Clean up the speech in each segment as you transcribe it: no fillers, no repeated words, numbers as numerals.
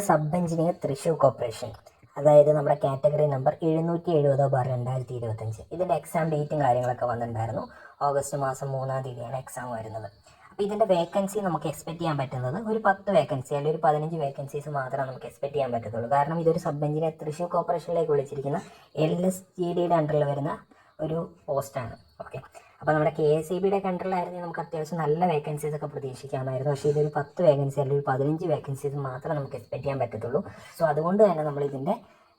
Sub engineer Thrissur corporation, അതായത് നമ്മുടെ category number 770/2025. ഇതിൻ്റെ എക്സാം ഡേറ്റും കാര്യങ്ങളൊക്കെ വന്നിട്ടുണ്ടായിരുന്നു. ഓഗസ്റ്റ് മാസം 3-ാം തീയതിയാണ് എക്സാം വരുന്നത്. അപ്പോൾ ഇതിൻ്റെ വേക്കൻസി നമുക്ക് എക്സ്പെക്ട് ചെയ്യാൻ പറ്റുന്നത് ഒരു 10 വേക്കൻസി അല്ലെങ്കിൽ ഒരു 15 വേക്കൻസീസ് മാത്രമേ നമുക്ക് എക്സ്പെക്ട് ചെയ്യാൻ പറ്റത്തുള്ളൂ. കാരണം ഇതൊരു സബ് എഞ്ചിനീയർ തൃശ്ശൂർ കോർപ്പറേഷനിലേക്ക് വിളിച്ചിരിക്കുന്ന LSGDയുടെ അണ്ടറിൽ വരുന്ന ഒരു പോസ്റ്റാണ്. ഓക്കെ, അപ്പോൾ നമ്മുടെ KSEBയുടെ അണ്ടറിലായിരുന്നെങ്കിൽ നമുക്ക് അത്യാവശ്യം നല്ല വേക്കൻസീസ് ഒക്കെ പ്രതീക്ഷിക്കാമായിരുന്നു. പക്ഷേ ഇതൊരു 10 വേക്കൻസി അല്ലെങ്കിൽ ഒരു 15 വേക്കൻസീസ് മാത്രമേ നമുക്ക് എക്സ്പെക്ട് ചെയ്യാൻ പറ്റത്തുള്ളൂ. സോ അതുകൊണ്ട് തന്നെ നമ്മൾ ഇതിൻ്റെ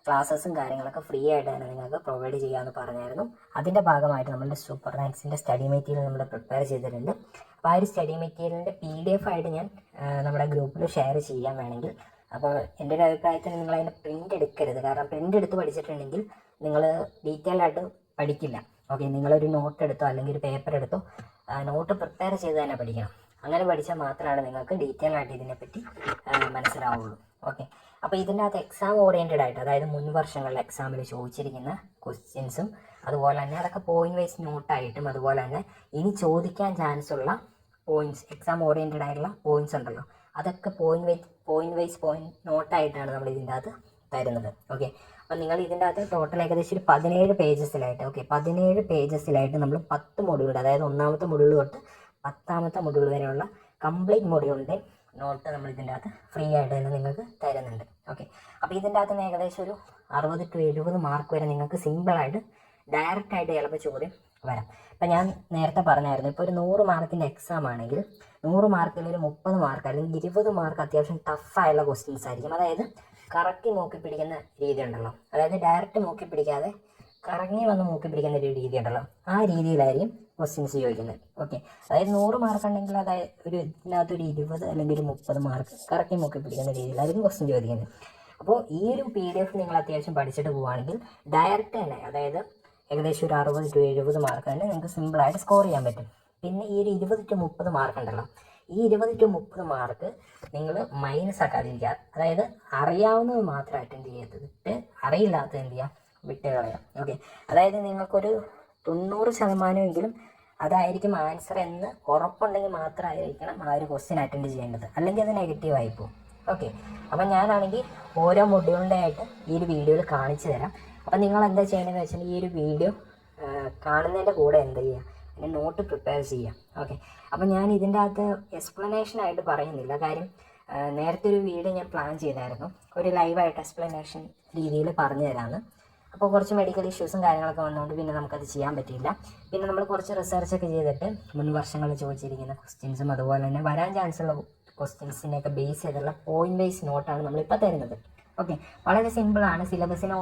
ക്ലാസ്സസും കാര്യങ്ങളൊക്കെ ഫ്രീ ആയിട്ട് തന്നെ നിങ്ങൾക്ക് പ്രൊവൈഡ് ചെയ്യാമെന്ന് പറഞ്ഞായിരുന്നു. അതിൻ്റെ ഭാഗമായിട്ട് നമ്മളുടെ സൂപ്പർ മാത്സിൻ്റെ സ്റ്റഡി മെറ്റീരിയൽ നമ്മൾ പ്രിപ്പയർ ചെയ്തിട്ടുണ്ട്. അപ്പോൾ ആ ഒരു സ്റ്റഡി മെറ്റീരിയലിൻ്റെ PDF ആയിട്ട് ഞാൻ നമ്മുടെ ഗ്രൂപ്പിൽ ഷെയർ ചെയ്യാൻ വേണമെങ്കിൽ. അപ്പോൾ എൻ്റെ ഒരു അഭിപ്രായത്തിൽ നിങ്ങൾ അതിൻ്റെ പ്രിൻ്റ് എടുക്കരുത്. കാരണം പ്രിൻ്റ് എടുത്ത് പഠിച്ചിട്ടുണ്ടെങ്കിൽ നിങ്ങൾ ഡീറ്റെയിൽ ആയിട്ട് പഠിക്കില്ല. ഓക്കെ, നിങ്ങളൊരു നോട്ട് എടുത്തോ അല്ലെങ്കിൽ ഒരു പേപ്പർ എടുത്തോ നോട്ട് പ്രിപ്പയർ ചെയ്ത് തന്നെ പഠിക്കണം. അങ്ങനെ പഠിച്ചാൽ മാത്രമാണ് നിങ്ങൾക്ക് ഡീറ്റെയിൽ ആയിട്ട് ഇതിനെപ്പറ്റി മനസ്സിലാവുള്ളൂ. ഓക്കെ, അപ്പോൾ ഇതിൻ്റെ അകത്ത് എക്സാം ഓറിയൻറ്റഡ് ആയിട്ട്, അതായത് മുൻ വർഷങ്ങളിലെ എക്സാമിൽ ചോദിച്ചിരിക്കുന്ന ക്വസ്റ്റ്യൻസും അതുപോലെ തന്നെ അതൊക്കെ പോയിന്റ് വൈസ് നോട്ടായിട്ടും അതുപോലെ തന്നെ ഇനി ചോദിക്കാൻ ചാൻസ് ഉള്ള പോയിന്റ്സ്, എക്സാം ഓറിയൻറ്റഡ് ആയിട്ടുള്ള പോയിന്റ്സ് ഉണ്ടല്ലോ, അതൊക്കെ പോയിന്റ് വൈസ് നോട്ടായിട്ടാണ് നമ്മൾ ഇതിൻ്റെ അകത്ത് തരുന്നത്. ഓക്കെ, അപ്പം നിങ്ങൾ ഇതിൻ്റെ അകത്ത് ടോട്ടൽ ഏകദേശം ഒരു 17 പേജസിലായിട്ട്, ഓക്കെ 17 പേജസിലായിട്ട് നമ്മൾ 10 മൊഡ്യൂൾ, അതായത് 1ാമത്തെ മൊഡ്യൂൾ തൊട്ട് 10ാമത്തെ മൊഡ്യൂൾ വരെയുള്ള കംപ്ലീറ്റ് മൊഡ്യൂളിൻ്റെ നോട്ട് നമ്മൾ ഇതിൻ്റെ അകത്ത് ഫ്രീ ആയിട്ട് തന്നെ നിങ്ങൾക്ക് തരുന്നുണ്ട്. ഓക്കെ, അപ്പോൾ ഇതിൻ്റെ അകത്ത് നിന്ന് ഏകദേശം ഒരു 60 to 70 മാർക്ക് വരെ നിങ്ങൾക്ക് സിമ്പിളായിട്ട് ഡയറക്റ്റായിട്ട് ചിലപ്പോൾ ചോദ്യം വരാം. ഇപ്പം ഞാൻ നേരത്തെ പറഞ്ഞായിരുന്നു, ഇപ്പോൾ ഒരു 100 മാർക്കിൻ്റെ എക്സാം ആണെങ്കിൽ 100 മാർക്കിൽ ഒരു 30 മാർക്ക് അല്ലെങ്കിൽ 20 മാർക്ക് അത്യാവശ്യം ടഫായുള്ള ക്വസ്റ്റ്യൻസ് ആയിരിക്കും. അതായത് കറക്റ്റ് നോക്കി പിടിക്കുന്ന രീതി ഉണ്ടല്ലോ, അതായത് ഡയറക്റ്റ് നോക്കി പിടിക്കാതെ കറങ്ങി വന്ന് നോക്കി പിടിക്കുന്ന ഒരു രീതി ഉണ്ടല്ലോ, ആ രീതിയിലായിരിക്കും ക്വസ്റ്റ്യൻസ് ചോദിക്കുന്നത്. ഓക്കെ, അതായത് 100 മാർക്ക് ഉണ്ടെങ്കിൽ അതായത് ഇതിനകത്തൊരു 20 അല്ലെങ്കിൽ ഒരു 30 മാർക്ക് കറക്റ്റ് നോക്കി പിടിക്കുന്ന രീതിയിലായിരിക്കും ക്വസ്റ്റ്യൻ ചോദിക്കുന്നത്. അപ്പോൾ ഈ ഒരു PDF നിങ്ങൾ അത്യാവശ്യം പഠിച്ചിട്ട് പോവുകയാണെങ്കിൽ ഡയറക്റ്റ് തന്നെ, അതായത് ഏകദേശം ഒരു 60 to 70 മാർക്ക് തന്നെ നിങ്ങൾക്ക് സിമ്പിളായിട്ട് സ്കോർ ചെയ്യാൻ പറ്റും. പിന്നെ ഈ ഒരു 20 to 30 മാർക്ക് ഉണ്ടല്ലോ, ഈ 20 to 30 മാർക്ക് നിങ്ങൾ മൈനസ് ആക്കാതിരിക്കുക. അതായത് അറിയാവുന്നത് മാത്രം അറ്റൻഡ് ചെയ്തിട്ട് അറിയില്ലാത്തത് എന്ത് ചെയ്യുക, വിട്ട് കളയാം. ഓക്കെ, അതായത് നിങ്ങൾക്കൊരു 90% അതായിരിക്കും ആൻസർ എന്ന് ഉറപ്പുണ്ടെങ്കിൽ മാത്രമായിരിക്കണം ആ ഒരു ക്വസ്റ്റ്യൻ അറ്റൻഡ് ചെയ്യേണ്ടത്, അല്ലെങ്കിൽ അത് നെഗറ്റീവ് ആയിപ്പോവും. ഓക്കെ, അപ്പം ഞാനാണെങ്കിൽ ഓരോ മൊഡ്യൂളിൻ്റെ ആയിട്ട് ഈ ഒരു വീഡിയോയിൽ കാണിച്ചു തരാം. അപ്പം നിങ്ങൾ എന്താ ചെയ്യേണ്ടതെന്ന് വെച്ചാൽ ഈ ഒരു വീഡിയോ കാണുന്നതിൻ്റെ കൂടെ എന്താ ചെയ്യുക, എൻ്റെ നോട്ട് പ്രിപ്പയർ ചെയ്യാം. ഓക്കെ, അപ്പം ഞാൻ ഇതിൻ്റെ അകത്ത് എക്സ്പ്ലനേഷനായിട്ട് പറയുന്നില്ല. കാര്യം നേരത്തെ ഒരു വീഡിയോ ഞാൻ പ്ലാൻ ചെയ്തായിരുന്നു, ഒരു ലൈവായിട്ട് എക്സ്പ്ലനേഷൻ രീതിയിൽ പറഞ്ഞു തരാമെന്ന്. അപ്പോൾ കുറച്ച് മെഡിക്കൽ ഇഷ്യൂസും കാര്യങ്ങളൊക്കെ വന്നുകൊണ്ട് പിന്നെ നമുക്കത് ചെയ്യാൻ പറ്റിയില്ല. പിന്നെ നമ്മൾ കുറച്ച് റിസർച്ചൊക്കെ ചെയ്തിട്ട് മുൻ വർഷങ്ങളിൽ ചോദിച്ചിരിക്കുന്ന ക്വസ്റ്റ്യൻസും അതുപോലെ തന്നെ വരാൻ ചാൻസുള്ള ക്വസ്റ്റ്യൻസിനെയൊക്കെ ബേസ് ചെയ്തുള്ള പോയിന്റ് വൈസ് നോട്ടാണ് നമ്മളിപ്പോൾ തരുന്നത്. ഓക്കെ, വളരെ സിമ്പിളാണ്. സിലബസിനെ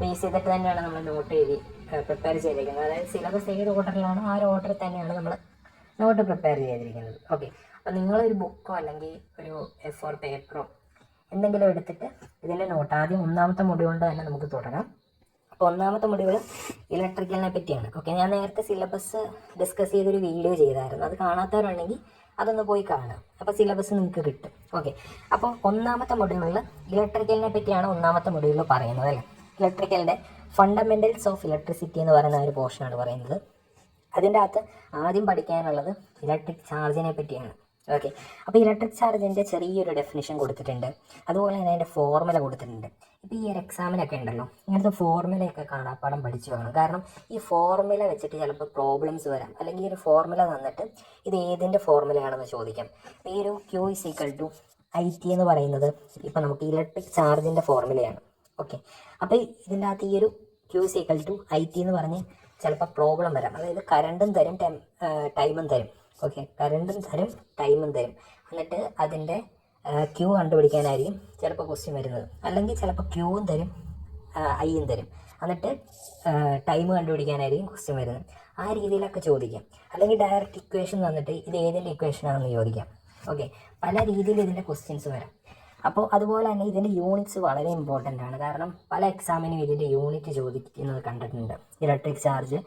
ബേസ് ചെയ്തിട്ട് തന്നെയാണ് നമ്മൾ നോട്ട് എഴുതി പ്രിപ്പയർ ചെയ്തിരിക്കുന്നത്. അതായത് സിലബസ് ഏത് ഓർഡറിലാണോ ആ ഒരു ഓർഡറിൽ തന്നെയാണ് നമ്മൾ നോട്ട് പ്രിപ്പയർ ചെയ്തിരിക്കുന്നത്. ഓക്കെ, അപ്പോൾ നിങ്ങളൊരു ബുക്കോ അല്ലെങ്കിൽ ഒരു A4 പേപ്പറോ എന്തെങ്കിലും എടുത്തിട്ട് ഇതിൻ്റെ നോട്ട് ആദ്യം 1ാമത്തെ മൊഡ്യൂളിൻ്റെ തന്നെ നമുക്ക് തുടങ്ങാം. അപ്പോൾ 1ാമത്തെ മൊഡ്യൂൾ ഇലക്ട്രിക്കലിനെ പറ്റിയാണ്. ഓക്കെ, ഞാൻ നേരത്തെ സിലബസ് ഡിസ്കസ് ചെയ്തൊരു വീഡിയോ ചെയ്തായിരുന്നു, അത് കാണാത്തവരുണ്ടെങ്കിൽ അതൊന്ന് പോയി കാണാം. അപ്പോൾ സിലബസ് നിങ്ങൾക്ക് കിട്ടും. ഓക്കെ, അപ്പോൾ 1ാമത്തെ മൊഡ്യൂളിൽ ഇലക്ട്രിക്കലിനെ പറ്റിയാണ് 1ാമത്തെ മൊഡ്യൂളിൽ പറയുന്നത് അല്ലേ. ഇലക്ട്രിക്കലിൻ്റെ ഫണ്ടമെൻ്റൽസ് ഓഫ് ഇലക്ട്രിസിറ്റി എന്ന് പറയുന്ന ഒരു പോർഷനാണ് പറയുന്നത്. അതിൻ്റെ അകത്ത് ആദ്യം പഠിക്കാനുള്ളത് ഇലക്ട്രിക് ചാർജിനെ പറ്റിയാണ്. ഓക്കെ, അപ്പോൾ ഇലക്ട്രിക് ചാർജിൻ്റെ ചെറിയൊരു ഡെഫിനിഷൻ കൊടുത്തിട്ടുണ്ട്, അതുപോലെ തന്നെ അതിൻ്റെ ഫോർമുല കൊടുത്തിട്ടുണ്ട്. ഇപ്പോൾ ഈ ഒരു എക്സാമിനൊക്കെ ഉണ്ടല്ലോ, ഇങ്ങനത്തെ ഫോർമുലയൊക്കെ കാണാപ്പാടം പഠിച്ചു വേണം. കാരണം ഈ ഫോർമുല വെച്ചിട്ട് ചിലപ്പോൾ പ്രോബ്ലംസ് വരാം, അല്ലെങ്കിൽ ഈ ഒരു ഫോർമുല തന്നിട്ട് ഇത് ഏതിൻ്റെ ഫോർമുലയാണെന്ന് ചോദിക്കാം. ഈ ഒരു Q = IT എന്ന് പറയുന്നത് ഇപ്പോൾ നമുക്ക് ഇലക്ട്രിക് ചാർജിൻ്റെ ഫോർമുലയാണ്. ഓക്കെ, അപ്പോൾ ഇതിൻ്റെ അകത്ത് ഈ ഒരു Q = IT എന്ന് പറഞ്ഞ് ചിലപ്പോൾ പ്രോബ്ലം വരാം. അതായത് കറണ്ടും തരും ടൈമും തരും. ഓക്കെ, കറണ്ടും തരും ടൈമും തരും, എന്നിട്ട് അതിൻ്റെ Q കണ്ടുപിടിക്കാനായിരിക്കും ചിലപ്പോൾ ക്വസ്റ്റ്യൻ വരുന്നത്. അല്ലെങ്കിൽ ചിലപ്പോൾ Qവും തരും Iയും തരും, എന്നിട്ട് ടൈം കണ്ടുപിടിക്കാനായിരിക്കും ക്വസ്റ്റ്യൻ വരുന്നത്. ആ രീതിയിലൊക്കെ ചോദിക്കാം. അല്ലെങ്കിൽ ഡയറക്റ്റ് ഇക്വേഷൻ തന്നിട്ട് ഇത് ഏതിൻ്റെ ഇക്വേഷനാണെന്ന് ചോദിക്കാം. ഓക്കെ, പല രീതിയിൽ ഇതിൻ്റെ ക്വസ്റ്റ്യൻസ് വരാം. അപ്പോൾ അതുപോലെ തന്നെ ഇതിൻ്റെ യൂണിറ്റ്സ് വളരെ ഇമ്പോർട്ടൻ്റ് ആണ്. കാരണം പല എക്സാമിനും ഇതിൻ്റെ യൂണിറ്റ് ചോദിക്കുന്നത് കണ്ടിട്ടുണ്ട്, ഇലക്ട്രിക് ചാർജ്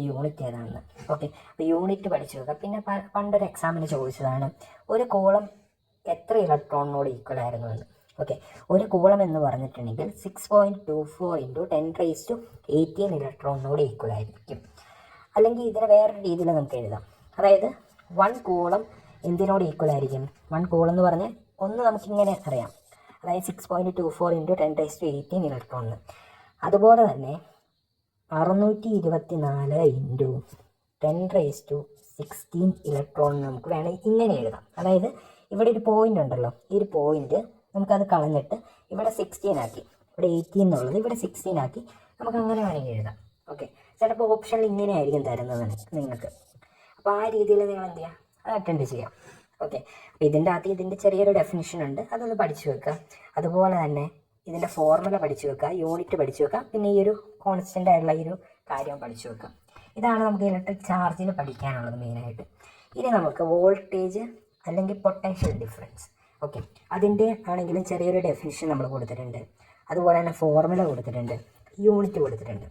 യൂണിറ്റ് ഏതാണെന്ന്. ഓക്കെ, അപ്പോൾ യൂണിറ്റ് പഠിച്ചു വെക്കുക. പിന്നെ പണ്ടൊരു എക്സാമിന് ചോദിച്ചതാണ് ഒരു കോളം എത്ര ഇലക്ട്രോണിനോട് ഈക്വൽ ആയിരുന്നു എന്ന്. ഓക്കെ, ഒരു കൂളം എന്ന് പറഞ്ഞിട്ടുണ്ടെങ്കിൽ 6.24 × 10⁻18 ഇലക്ട്രോണിനോട് ഈക്വൽ ആയിരിക്കും. അല്ലെങ്കിൽ ഇതിനെ വേറൊരു രീതിയിൽ നമുക്ക് എഴുതാം. അതായത് 1 കൂളം എന്തിനോട് ഈക്വൽ ആയിരിക്കും? 1 കൂളം എന്ന് പറഞ്ഞാൽ ഒന്ന് നമുക്കിങ്ങനെ അറിയാം, അതായത് 6.24 ഇൻറ്റു 10⁻18 ഇലക്ട്രോണിന്. അതുപോലെ തന്നെ 624 ഇൻറ്റു 10⁻16 ഇലക്ട്രോൺ നമുക്ക് വേണമെങ്കിൽ ഇങ്ങനെ എഴുതാം. അതായത് ഇവിടെ ഒരു പോയിന്റ് ഉണ്ടല്ലോ, ഈ ഒരു പോയിന്റ് നമുക്കത് കളഞ്ഞിട്ട് ഇവിടെ 16 ആക്കി, ഇവിടെ 18 എന്നുള്ളത് ഇവിടെ 16 ആക്കി നമുക്ക് അങ്ങനെ വേണമെങ്കിൽ എഴുതാം. ഓക്കെ, ചിലപ്പോൾ ഓപ്ഷനിൽ ഇങ്ങനെ ആയിരിക്കും തരുന്നത് നിങ്ങൾക്ക്. അപ്പോൾ ആ രീതിയിൽ നിങ്ങൾ എന്ത് ചെയ്യുക, അത് അറ്റൻഡ് ചെയ്യാം. ഓക്കെ, അപ്പോൾ ഇതിൻ്റെ അകത്ത് ഇതിൻ്റെ ചെറിയൊരു ഡെഫിനിഷൻ ഉണ്ട്, അതൊന്ന് പഠിച്ചു വെക്കുക. അതുപോലെ തന്നെ ഇതിൻ്റെ ഫോർമുല പഠിച്ചു വെക്കുക, യൂണിറ്റ് പഠിച്ചു വെക്കുക, പിന്നെ ഈ ഒരു കോൺസ്റ്റൻ്റ് ആയിട്ടുള്ള ഈ ഒരു കാര്യം പഠിച്ചു വെക്കുക. ഇതാണ് നമുക്ക് ഇലക്ട്രിക് ചാർജിന് പഠിക്കാനുള്ളത് മെയിനായിട്ട്. ഇനി നമുക്ക് വോൾട്ടേജ് അല്ലെങ്കിൽ പൊട്ടൻഷ്യൽ ഡിഫറൻസ്. ഓക്കെ, അതിൻ്റെ ആണെങ്കിലും ചെറിയൊരു ഡെഫിനിഷൻ നമ്മൾ കൊടുത്തിട്ടുണ്ട്, അതുപോലെ തന്നെ ഫോർമുല കൊടുത്തിട്ടുണ്ട്, യൂണിറ്റ് കൊടുത്തിട്ടുണ്ട്.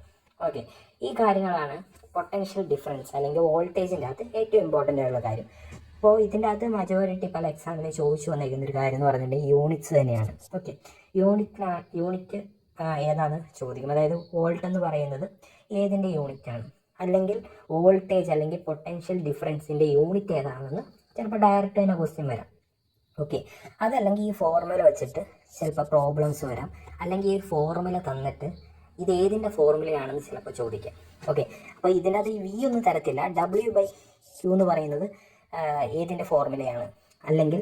ഓക്കെ, ഈ കാര്യങ്ങളാണ് പൊട്ടൻഷ്യൽ ഡിഫറൻസ് അല്ലെങ്കിൽ വോൾട്ടേജിൻ്റെ അകത്ത് ഏറ്റവും ഇമ്പോർട്ടൻ്റ് ആയിട്ടുള്ള കാര്യം. അപ്പോൾ ഇതിൻ്റെ അകത്ത് മജോറിറ്റി പല എക്സാമിന് ചോദിച്ചു വന്നിരിക്കുന്ന ഒരു കാര്യം എന്ന് പറഞ്ഞിട്ടുണ്ടെങ്കിൽ യൂണിറ്റ്സ് തന്നെയാണ്. ഓക്കെ, യൂണിറ്റ് ഏതാണ് ചോദിക്കും, അതായത് വോൾട്ട് എന്ന് പറയുന്നത് ഏതിൻ്റെ യൂണിറ്റാണ്, അല്ലെങ്കിൽ വോൾട്ടേജ് അല്ലെങ്കിൽ പൊട്ടൻഷ്യൽ ഡിഫറൻസിൻ്റെ യൂണിറ്റ് ഏതാണെന്ന് ചിലപ്പോൾ ഡയറക്റ്റ് തന്നെ ക്വസ്റ്റ്യൻ വരാം. ഓക്കെ, അതല്ലെങ്കിൽ ഈ ഫോർമുല വെച്ചിട്ട് ചിലപ്പോൾ പ്രോബ്ലംസ് വരാം, അല്ലെങ്കിൽ ഈ ഫോർമുല തന്നിട്ട് ഇത് ഏതിൻ്റെ ഫോർമുലയാണെന്ന് ചിലപ്പോൾ ചോദിക്കാം. ഓക്കെ, അപ്പോൾ ഇതിനകത്ത് ഈ വി ഒന്നും തരത്തില്ല, W/Q എന്ന് പറയുന്നത് ഏതിൻ്റെ ഫോർമുലയാണ്, അല്ലെങ്കിൽ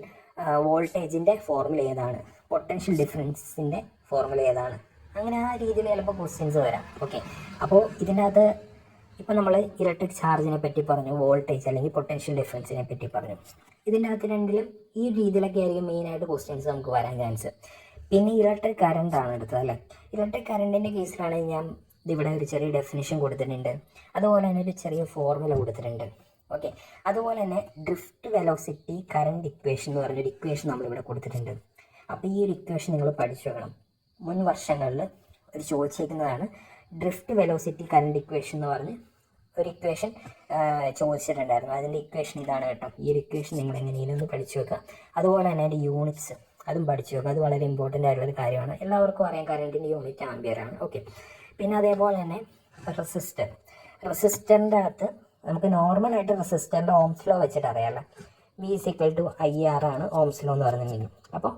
വോൾട്ടേജിൻ്റെ ഫോർമുല ഏതാണ്, പൊട്ടൻഷ്യൽ ഡിഫറൻസിൻ്റെ ഫോർമുല ഏതാണ്, അങ്ങനെ ആ രീതിയിൽ ചിലപ്പോൾ ക്വസ്റ്റ്യൻസ് വരാം. ഓക്കെ, അപ്പോൾ ഇതിൻ്റെ അകത്ത് ഇപ്പോൾ നമ്മൾ ഇലക്ട്രിക് ചാർജിനെ പറ്റി പറഞ്ഞു, വോൾട്ടേജ് അല്ലെങ്കിൽ പൊട്ടൻഷ്യൽ ഡിഫറൻസിനെ പറ്റി പറഞ്ഞു. ഇതിൻ്റെ അകത്ത് രണ്ടിലും ഈ രീതിയിലൊക്കെ ആയിരിക്കും മെയിനായിട്ട് ക്വസ്റ്റ്യൻസ് നമുക്ക് വരാൻ ചാൻസ്. പിന്നെ ഇലക്ട്രിക് കറണ്ടാണ് എടുത്തത് അല്ലേ. ഇലക്ട്രിക് കറണ്ടിൻ്റെ കേസിലാണെങ്കിൽ ഞാൻ ഇവിടെ ഒരു ചെറിയ ഡെഫിനിഷൻ കൊടുത്തിട്ടുണ്ട്, അതുപോലെ തന്നെ ഒരു ചെറിയ ഫോർമുല കൊടുത്തിട്ടുണ്ട്. ഓക്കെ, അതുപോലെ തന്നെ ഡ്രിഫ്റ്റ് വെലോസിറ്റി കറണ്ട് ഇക്വേഷൻ എന്ന് പറഞ്ഞൊരു ഇക്വേഷൻ നമ്മളിവിടെ കൊടുത്തിട്ടുണ്ട്. അപ്പോൾ ഈ ഒരു ഇക്വേഷൻ നിങ്ങൾ പഠിച്ചു വെക്കണം. മുൻ വർഷങ്ങളിൽ ഒരു ചോദിച്ചേക്കുന്നതാണ്, ഡ്രിഫ്റ്റ് വെലോസിറ്റി കറണ്ട് ഇക്വേഷൻ എന്ന് പറഞ്ഞ് ഒരു ഇക്വേഷൻ ചോദിച്ചിട്ടുണ്ടായിരുന്നു. അതിൻ്റെ ഇക്വേഷൻ ഇതാണ് കേട്ടോ. ഈ ഒരു ഇക്വേഷൻ നിങ്ങൾ എങ്ങനെയും ഒന്ന് പഠിച്ചു വെക്കുക. അതുപോലെ തന്നെ അതിൻ്റെ യൂണിറ്റ്സ് അതും പഠിച്ചു വെക്കുക, അത് വളരെ ഇമ്പോർട്ടൻ്റ് ആയിട്ടുള്ളൊരു കാര്യമാണ്. എല്ലാവർക്കും അറിയാം കറണ്ടിൻ്റെ യൂണിറ്റ് ആംപിയറാണ്. ഓക്കെ, പിന്നെ അതേപോലെ തന്നെ റെസിസ്റ്ററിൻ്റെ അകത്ത് നമുക്ക് നോർമലായിട്ട് റെസിസ്റ്ററിൻ്റെ ഓംസ് ലോ വെച്ചിട്ട് അറിയാമല്ലോ, V=IR ആണ് ഓംസ് ലോ എന്ന് പറഞ്ഞിട്ടുണ്ടെങ്കിൽ. അപ്പോൾ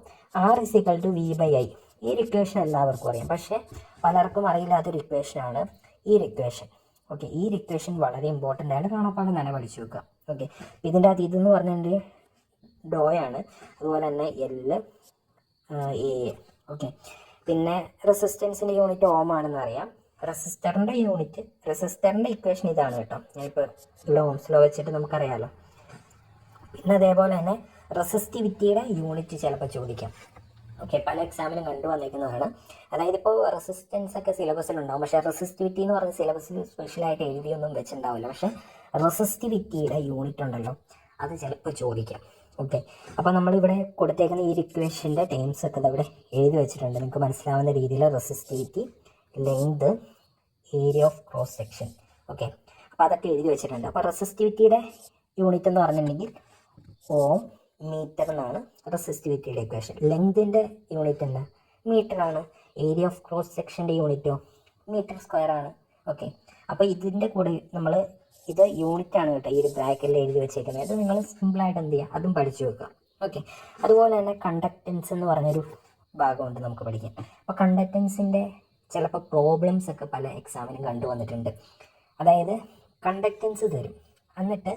R=V/I. ഈ ഒരു ഇക്വേഷൻ എല്ലാവർക്കും അറിയാം, പക്ഷേ പലർക്കും അറിയില്ലാത്തൊരു ഇക്വേഷനാണ് ഈ ഒരു ഇക്വേഷൻ. ഓക്കെ, ഈ ഒരു ഇക്വേഷൻ വളരെ ഇമ്പോർട്ടൻ്റ് ആണ്, കാണപ്പാടും തന്നെ പഠിച്ചു വെക്കുക. ഓക്കെ, ഇതിൻ്റെ അകത്ത് ഇതെന്ന് പറഞ്ഞിട്ടുണ്ടെങ്കിൽ ഡോയാണ്, അതുപോലെ തന്നെ A. ഓക്കെ, പിന്നെ റെസിസ്റ്റൻസിൻ്റെ യൂണിറ്റ് ഓം ആണെന്ന് അറിയാം. റെസിസ്റ്ററിൻ്റെ ഇക്വേഷൻ ഇതാണ് കേട്ടോ. ഞാനിപ്പോൾ ഇവിടെ ഓംസ് ലോ വെച്ചിട്ട് നമുക്കറിയാമല്ലോ. പിന്നെ അതേപോലെ തന്നെ റെസിസ്റ്റിവിറ്റിയുടെ യൂണിറ്റ് ചിലപ്പോൾ ചോദിക്കാം. ഓക്കെ, പല എക്സാമിനും കണ്ടുവന്നിരിക്കുന്നതാണ്. അതായത് ഇപ്പോൾ റെസിസ്റ്റൻസ് ഒക്കെ സിലബസിലുണ്ടാവും, പക്ഷേ റെസിസ്റ്റിവിറ്റി എന്ന് പറഞ്ഞ സിലബസിൽ സ്പെഷ്യലായിട്ട് എഴുതിയൊന്നും വെച്ചിട്ടുണ്ടാവില്ല. പക്ഷേ റെസിസ്റ്റിവിറ്റിയുടെ യൂണിറ്റ് ഉണ്ടല്ലോ, അത് ചിലപ്പോൾ ചോദിക്കാം. ഓക്കെ, അപ്പോൾ നമ്മളിവിടെ കൊടുത്തേക്കുന്ന ഈ ഇക്വേഷൻ്റെ ടേംസ് ഒക്കെ ഇവിടെ എഴുതി വെച്ചിട്ടുണ്ട്, നിങ്ങൾക്ക് മനസ്സിലാവുന്ന രീതിയിൽ. Resistivity, length, area of cross section. Okay, അപ്പോൾ അതൊക്കെ എഴുതി വെച്ചിട്ടുണ്ട്. അപ്പോൾ റെസിസ്റ്റിവിറ്റിയുടെ യൂണിറ്റ് എന്ന് പറഞ്ഞിട്ടുണ്ടെങ്കിൽ ഓം മീറ്റർ എന്നാണ് റെസിസ്റ്റിവിറ്റിയുടെ ഇക്വേഷൻ. ലെങ്തിൻ്റെ യൂണിറ്റ് എന്താ, മീറ്റർ ആണ്. ഏരിയ ഓഫ് ക്രോസ് സെക്ഷൻ്റെ യൂണിറ്റോ മീറ്റർ സ്ക്വയർ ആണ്. ഓക്കെ, അപ്പോൾ ഇതിൻ്റെ കൂടെ നമ്മൾ ഇത് യൂണിറ്റ് ആണ് കേട്ടോ, ഈ ഒരു ബ്രാക്കറ്റിൽ എഴുതി വെച്ചേക്കുന്നത്. അത് നിങ്ങൾ സിമ്പിളായിട്ട് എന്ത് ചെയ്യുക, അതും പഠിച്ചു വെക്കുക. ഓക്കെ, അതുപോലെ തന്നെ കണ്ടക്റ്റൻസ് എന്ന് പറഞ്ഞൊരു ഭാഗമുണ്ട് നമുക്ക് പഠിക്കാൻ. അപ്പോൾ കണ്ടക്റ്റൻസിൻ്റെ ചിലപ്പോൾ പ്രോബ്ലംസ് ഒക്കെ പല എക്സാമിനും കണ്ടുവന്നിട്ടുണ്ട്. അതായത് കണ്ടക്റ്റൻസ് തരും, എന്നിട്ട്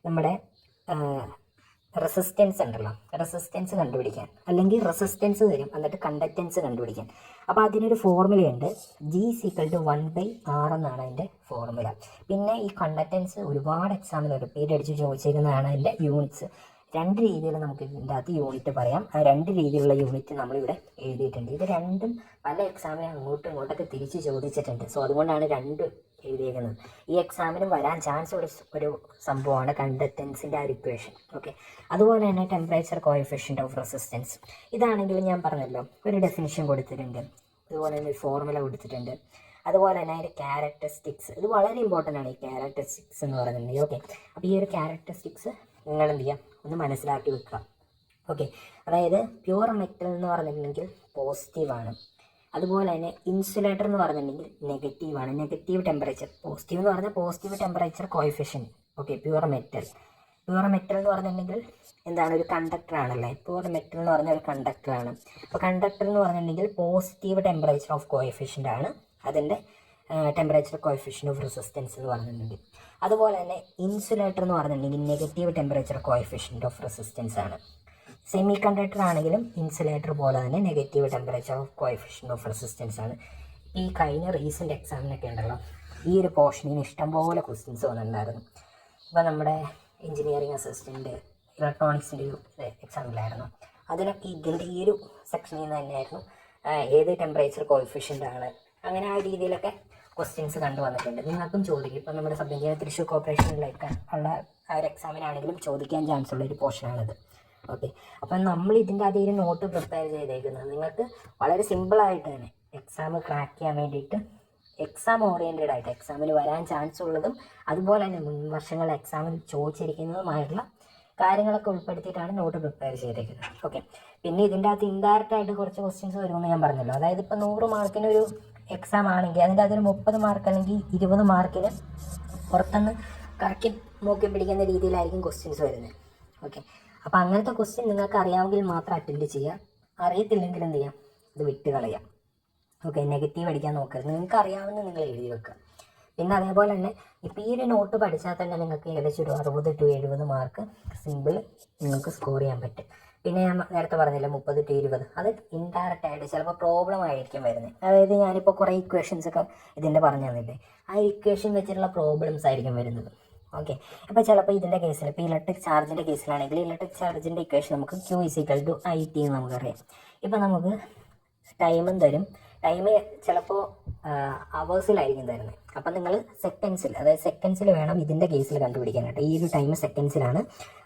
നമ്മുടെ റെസിസ്റ്റൻസ് ഉണ്ടല്ലോ, റെസിസ്റ്റൻസ് കണ്ടുപിടിക്കാൻ, അല്ലെങ്കിൽ റെസിസ്റ്റൻസ് തരും എന്നിട്ട് കണ്ടക്റ്റൻസ് കണ്ടുപിടിക്കാൻ. അപ്പോൾ അതിനൊരു ഫോർമുലയുണ്ട്, G=1/R എന്നാണ് അതിൻ്റെ ഫോർമുല. പിന്നെ ഈ കണ്ടക്റ്റൻസ് ഒരുപാട് എക്സാമിന് റിപ്പീറ്റ് അടിച്ച് ചോദിച്ചിരുന്നതാണ് അതിൻ്റെ യൂണിറ്റ്സ്. രണ്ട് രീതിയിൽ നമുക്ക് ഇതിൻ്റെ അകത്ത് യൂണിറ്റ് പറയാം. ആ രണ്ട് രീതിയിലുള്ള യൂണിറ്റ് നമ്മളിവിടെ എഴുതിയിട്ടുണ്ട്. ഇത് രണ്ടും പല എക്സാമിനും അങ്ങോട്ടും ഇങ്ങോട്ടൊക്കെ തിരിച്ച് ചോദിച്ചിട്ടുണ്ട്. സോ അതുകൊണ്ടാണ് രണ്ട് എഴുതിയേക്കുന്നത്. ഈ എക്സാമിന് വരാൻ ചാൻസ് ഒരു സംഭവമാണ് കണ്ടക്റ്റൻസിൻ്റെ ആ ഒരു ഇക്വേഷൻ. ഓക്കെ, അതുപോലെ തന്നെ ടെമ്പറേച്ചർ കോഎഫിഷ്യൻ്റ് ഓഫ് റെസിസ്റ്റൻസ്. ഇതാണെങ്കിലും ഞാൻ പറഞ്ഞല്ലോ ഒരു ഡെഫിനിഷൻ കൊടുത്തിട്ടുണ്ട്, അതുപോലെ തന്നെ ഒരു ഫോർമുല കൊടുത്തിട്ടുണ്ട്. അതുപോലെ തന്നെ അതിൻ്റെ ക്യാരക്ടറിസ്റ്റിക്സ്, ഇത് വളരെ ഇമ്പോർട്ടൻ്റ് ആണ് ഈ ക്യാരക്ടറിസ്റ്റിക്സ് എന്ന് പറയുന്നത്. ഓക്കെ, അപ്പോൾ ഈ ഒരു ക്യാരക്ടറിസ്റ്റിക്സ് നിങ്ങൾ എന്ത് ചെയ്യുക, ഒന്ന് മനസ്സിലാക്കി വെക്കുക. ഓക്കെ, അതായത് പ്യുവർ മെറ്റൽ എന്ന് പറഞ്ഞിട്ടുണ്ടെങ്കിൽ പോസിറ്റീവാണ്. അതുപോലെ തന്നെ ഇൻസുലേറ്റർ എന്ന് പറഞ്ഞിട്ടുണ്ടെങ്കിൽ നെഗറ്റീവാണ്, നെഗറ്റീവ് ടെമ്പറേച്ചർ. പോസിറ്റീവ് എന്ന് പറഞ്ഞാൽ positive temperature coefficient. Okay, pure metal. Pure metal എന്ന് പറഞ്ഞിട്ടുണ്ടെങ്കിൽ എന്താണ്, ഒരു കണ്ടക്ടർ ആണല്ലേ. പ്യുവർ മെറ്റൽ എന്ന് പറഞ്ഞ ഒരു കണ്ടക്ടറാണ്. അപ്പോൾ കണ്ടക്ടർ എന്ന് പറഞ്ഞിട്ടുണ്ടെങ്കിൽ പോസിറ്റീവ് ടെമ്പറേച്ചർ ഓഫ് കോഎഫിഷ്യൻ്റ് ആണ് അതിൻ്റെ ടെമ്പറേച്ചർ കോഎഫിഷ്യൻ്റ് ഓഫ് റെസിസ്റ്റൻസ് എന്ന് പറഞ്ഞിട്ടുണ്ടെങ്കിൽ. അതുപോലെ തന്നെ ഇൻസുലേറ്റർ എന്ന് പറഞ്ഞിട്ടുണ്ടെങ്കിൽ negative temperature coefficient of resistance ആണ്. സെമി കണ്ടക്ടർ ആണെങ്കിലും ഇൻസുലേറ്റർ പോലെ തന്നെ negative temperature of coefficient of resistance ആണ്. ഈ കഴിഞ്ഞ റീസെൻ്റ് എക്സാമിനൊക്കെ ഉണ്ടല്ലോ, ഈ ഒരു പോർഷനിൽ ഇഷ്ടംപോലെ ക്വസ്റ്റ്യൻസ് വന്നിട്ടുണ്ടായിരുന്നു. ഇപ്പോൾ നമ്മുടെ എഞ്ചിനീയറിംഗ് അസിസ്റ്റൻറ്റ് ഇലക്ട്രോണിക്സിൻ്റെ ഒരു എക്സാമിലായിരുന്നു, അതിനൊക്കെ ഇതിൻ്റെ ഈ ഒരു സെക്ഷനിൽ നിന്ന് തന്നെയായിരുന്നു ഏത് ടെമ്പറേച്ചർ കോഎഫിഷ്യൻ്റ് ആണ്, അങ്ങനെ ആ രീതിയിലൊക്കെ ക്വസ്റ്റ്യൻസ് കണ്ടുവന്നിട്ടുണ്ട്. നിങ്ങൾക്കും ചോദിക്കും. ഇപ്പം നമ്മുടെ സബ് എഞ്ചിനീയർ തൃശ്ശൂർ കോർപ്പറേഷനിലേക്ക് ഉള്ള ആ ഒരു എക്സാമിനാണെങ്കിലും ചോദിക്കാൻ ചാൻസ് ഉള്ള ഒരു പോർഷനാണിത്. ഓക്കെ, അപ്പം നമ്മൾ ഇതിൻ്റെ അതേ ഒരു നോട്ട് പ്രിപ്പയർ ചെയ്തേക്കുന്നത് നിങ്ങൾക്ക് വളരെ സിമ്പിളായിട്ട് തന്നെ എക്സാം ക്രാക്ക് ചെയ്യാൻ വേണ്ടിയിട്ട്, എക്സാം ഓറിയൻറ്റഡ് ആയിട്ട് എക്സാമിന് വരാൻ ചാൻസ് ഉള്ളതും അതുപോലെ തന്നെ മുൻ വർഷങ്ങളിൽ എക്സാമിൽ ചോദിച്ചിരിക്കുന്നതുമായിട്ടുള്ള കാര്യങ്ങളൊക്കെ ഉൾപ്പെടുത്തിയിട്ടാണ് നോട്ട് പ്രിപ്പയർ ചെയ്തേക്കുന്നത്. ഓക്കെ, പിന്നെ ഇതിൻ്റെ അകത്ത് ഇൻഡയറക്റ്റ് ആയിട്ട് കുറച്ച് ക്വസ്റ്റ്യൻസ് വരുമെന്ന് ഞാൻ പറഞ്ഞല്ലോ. അതായത് ഇപ്പോൾ 100 മാർക്കിനൊരു എക്സാം ആണെങ്കിൽ അതിൻ്റെ അതൊരു 30 മാർക്ക് അല്ലെങ്കിൽ 20 മാർക്കിന് പുറത്തുനിന്ന് കറക്കി നോക്കി പിടിക്കുന്ന രീതിയിലായിരിക്കും ക്വസ്റ്റ്യൻസ് വരുന്നത്. ഓക്കെ, അപ്പോൾ അങ്ങനത്തെ ക്വസ്റ്റ്യൻ നിങ്ങൾക്ക് അറിയാമെങ്കിൽ മാത്രം അറ്റൻഡ് ചെയ്യുക, അറിയത്തില്ലെങ്കിൽ എന്ത് ചെയ്യാം, ഇത് വിട്ട് കളയാം. ഓക്കെ, നെഗറ്റീവ് അടിക്കാൻ നോക്കരുത്, നിങ്ങൾക്ക് അറിയാവുന്ന നിങ്ങൾ എഴുതി വെക്കുക. പിന്നെ അതേപോലെ തന്നെ ഇപ്പോൾ ഈ ഒരു നോട്ട് പഠിച്ചാൽ തന്നെ നിങ്ങൾക്ക് ഏകദേശം ഒരു 60 to 70 മാർക്ക് സിമ്പിൾ നിങ്ങൾക്ക് സ്കോർ ചെയ്യാൻ പറ്റും. പിന്നെ ഞാൻ നേരത്തെ പറഞ്ഞില്ല 30 to 20, അത് ഇൻഡയറക്റ്റ് ആയിട്ട് ചിലപ്പോൾ പ്രോബ്ലം ആയിരിക്കും വരുന്നത്. അതായത് ഞാനിപ്പോൾ കുറേ ഇക്വേഷൻസ് ഒക്കെ ഇതിൻ്റെ പറഞ്ഞു തന്നില്ലേ, ആ ഇക്വേഷൻ വെച്ചിട്ടുള്ള പ്രോബ്ലംസ് ആയിരിക്കും വരുന്നത്. ഓക്കെ, ഇപ്പോൾ ചിലപ്പോൾ ഇതിൻ്റെ കേസിൽ ഇപ്പോൾ ഇലക്ട്രിക് ചാർജിൻ്റെ കേസിലാണെങ്കിൽ ഇലക്ട്രിക് ചാർജിൻ്റെ ഇക്വേഷൻ നമുക്ക് Q = IT എന്ന് നമുക്കറിയാം. ഇപ്പോൾ നമുക്ക് ടൈമും തരും, ടൈം ചിലപ്പോൾ അവേഴ്സിലായിരിക്കും തരുന്നത്. അപ്പം നിങ്ങൾ സെക്കൻഡ്സിൽ, അതായത് സെക്കൻഡ്സിൽ വേണം ഇതിൻ്റെ കേസിൽ കണ്ടുപിടിക്കാനായിട്ട്. ഈ ഒരു ടൈം സെക്കൻഡ്സിലാണ്.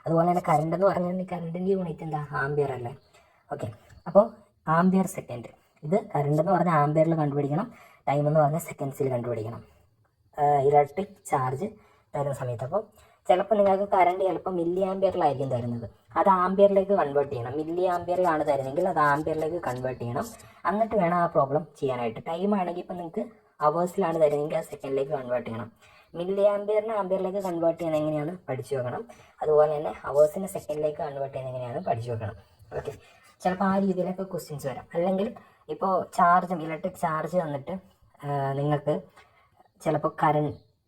അതുപോലെ തന്നെ കറണ്ട് എന്ന് പറഞ്ഞാൽ കറണ്ടിൻ്റെ യൂണിറ്റ് എന്താ, ആംബിയർ അല്ലേ. ഓക്കെ, അപ്പോൾ ആംബിയർ സെക്കൻഡ്, ഇത് കറണ്ട് എന്ന് പറഞ്ഞാൽ ആംബിയറിൽ കണ്ടുപിടിക്കണം, ടൈം എന്ന് പറഞ്ഞാൽ സെക്കൻഡ്സിൽ കണ്ടുപിടിക്കണം ഇലക്ട്രിക് ചാർജ് തരുന്ന സമയത്ത്. അപ്പോൾ ചിലപ്പോൾ നിങ്ങൾക്ക് കറണ്ട് ചിലപ്പോൾ മില്ലി ആംബിയറിലായിരിക്കും തരുന്നത്, അത് ആംബിയറിലേക്ക് കൺവേർട്ട് ചെയ്യണം. മില്ലി ആംബിയറിലാണ് തരുന്നതെങ്കിൽ അത് ആംബിയറിലേക്ക് കൺവേർട്ട് ചെയ്യണം, എന്നിട്ട് വേണം ആ പ്രോബ്ലം ചെയ്യാനായിട്ട്. ടൈം ആണെങ്കിൽ ഇപ്പോൾ നിങ്ങൾക്ക് അവേഴ്സിലാണ് തരുന്നതെങ്കിൽ ആ സെക്കൻഡിലേക്ക് കൺവേർട്ട് ചെയ്യണം. മില്ലി ആംബിയറിനെ ആംബിയറിലേക്ക് കൺവേർട്ട് ചെയ്യുന്നത് എങ്ങനെയാണ് പഠിച്ചു വെക്കണം. അതുപോലെ തന്നെ അവേഴ്സിനെ സെക്കൻഡിലേക്ക് കൺവേർട്ട് ചെയ്യുന്നത് എങ്ങനെയാണ് പഠിച്ചു വെക്കണം. ഓക്കെ, ചിലപ്പോൾ ആ രീതിയിലൊക്കെ ക്വസ്റ്റ്യൻസ് വരാം. അല്ലെങ്കിൽ ഇപ്പോൾ ചാർജും ഇലക്ട്രിക് ചാർജ് തന്നിട്ട് നിങ്ങൾക്ക് ചിലപ്പോൾ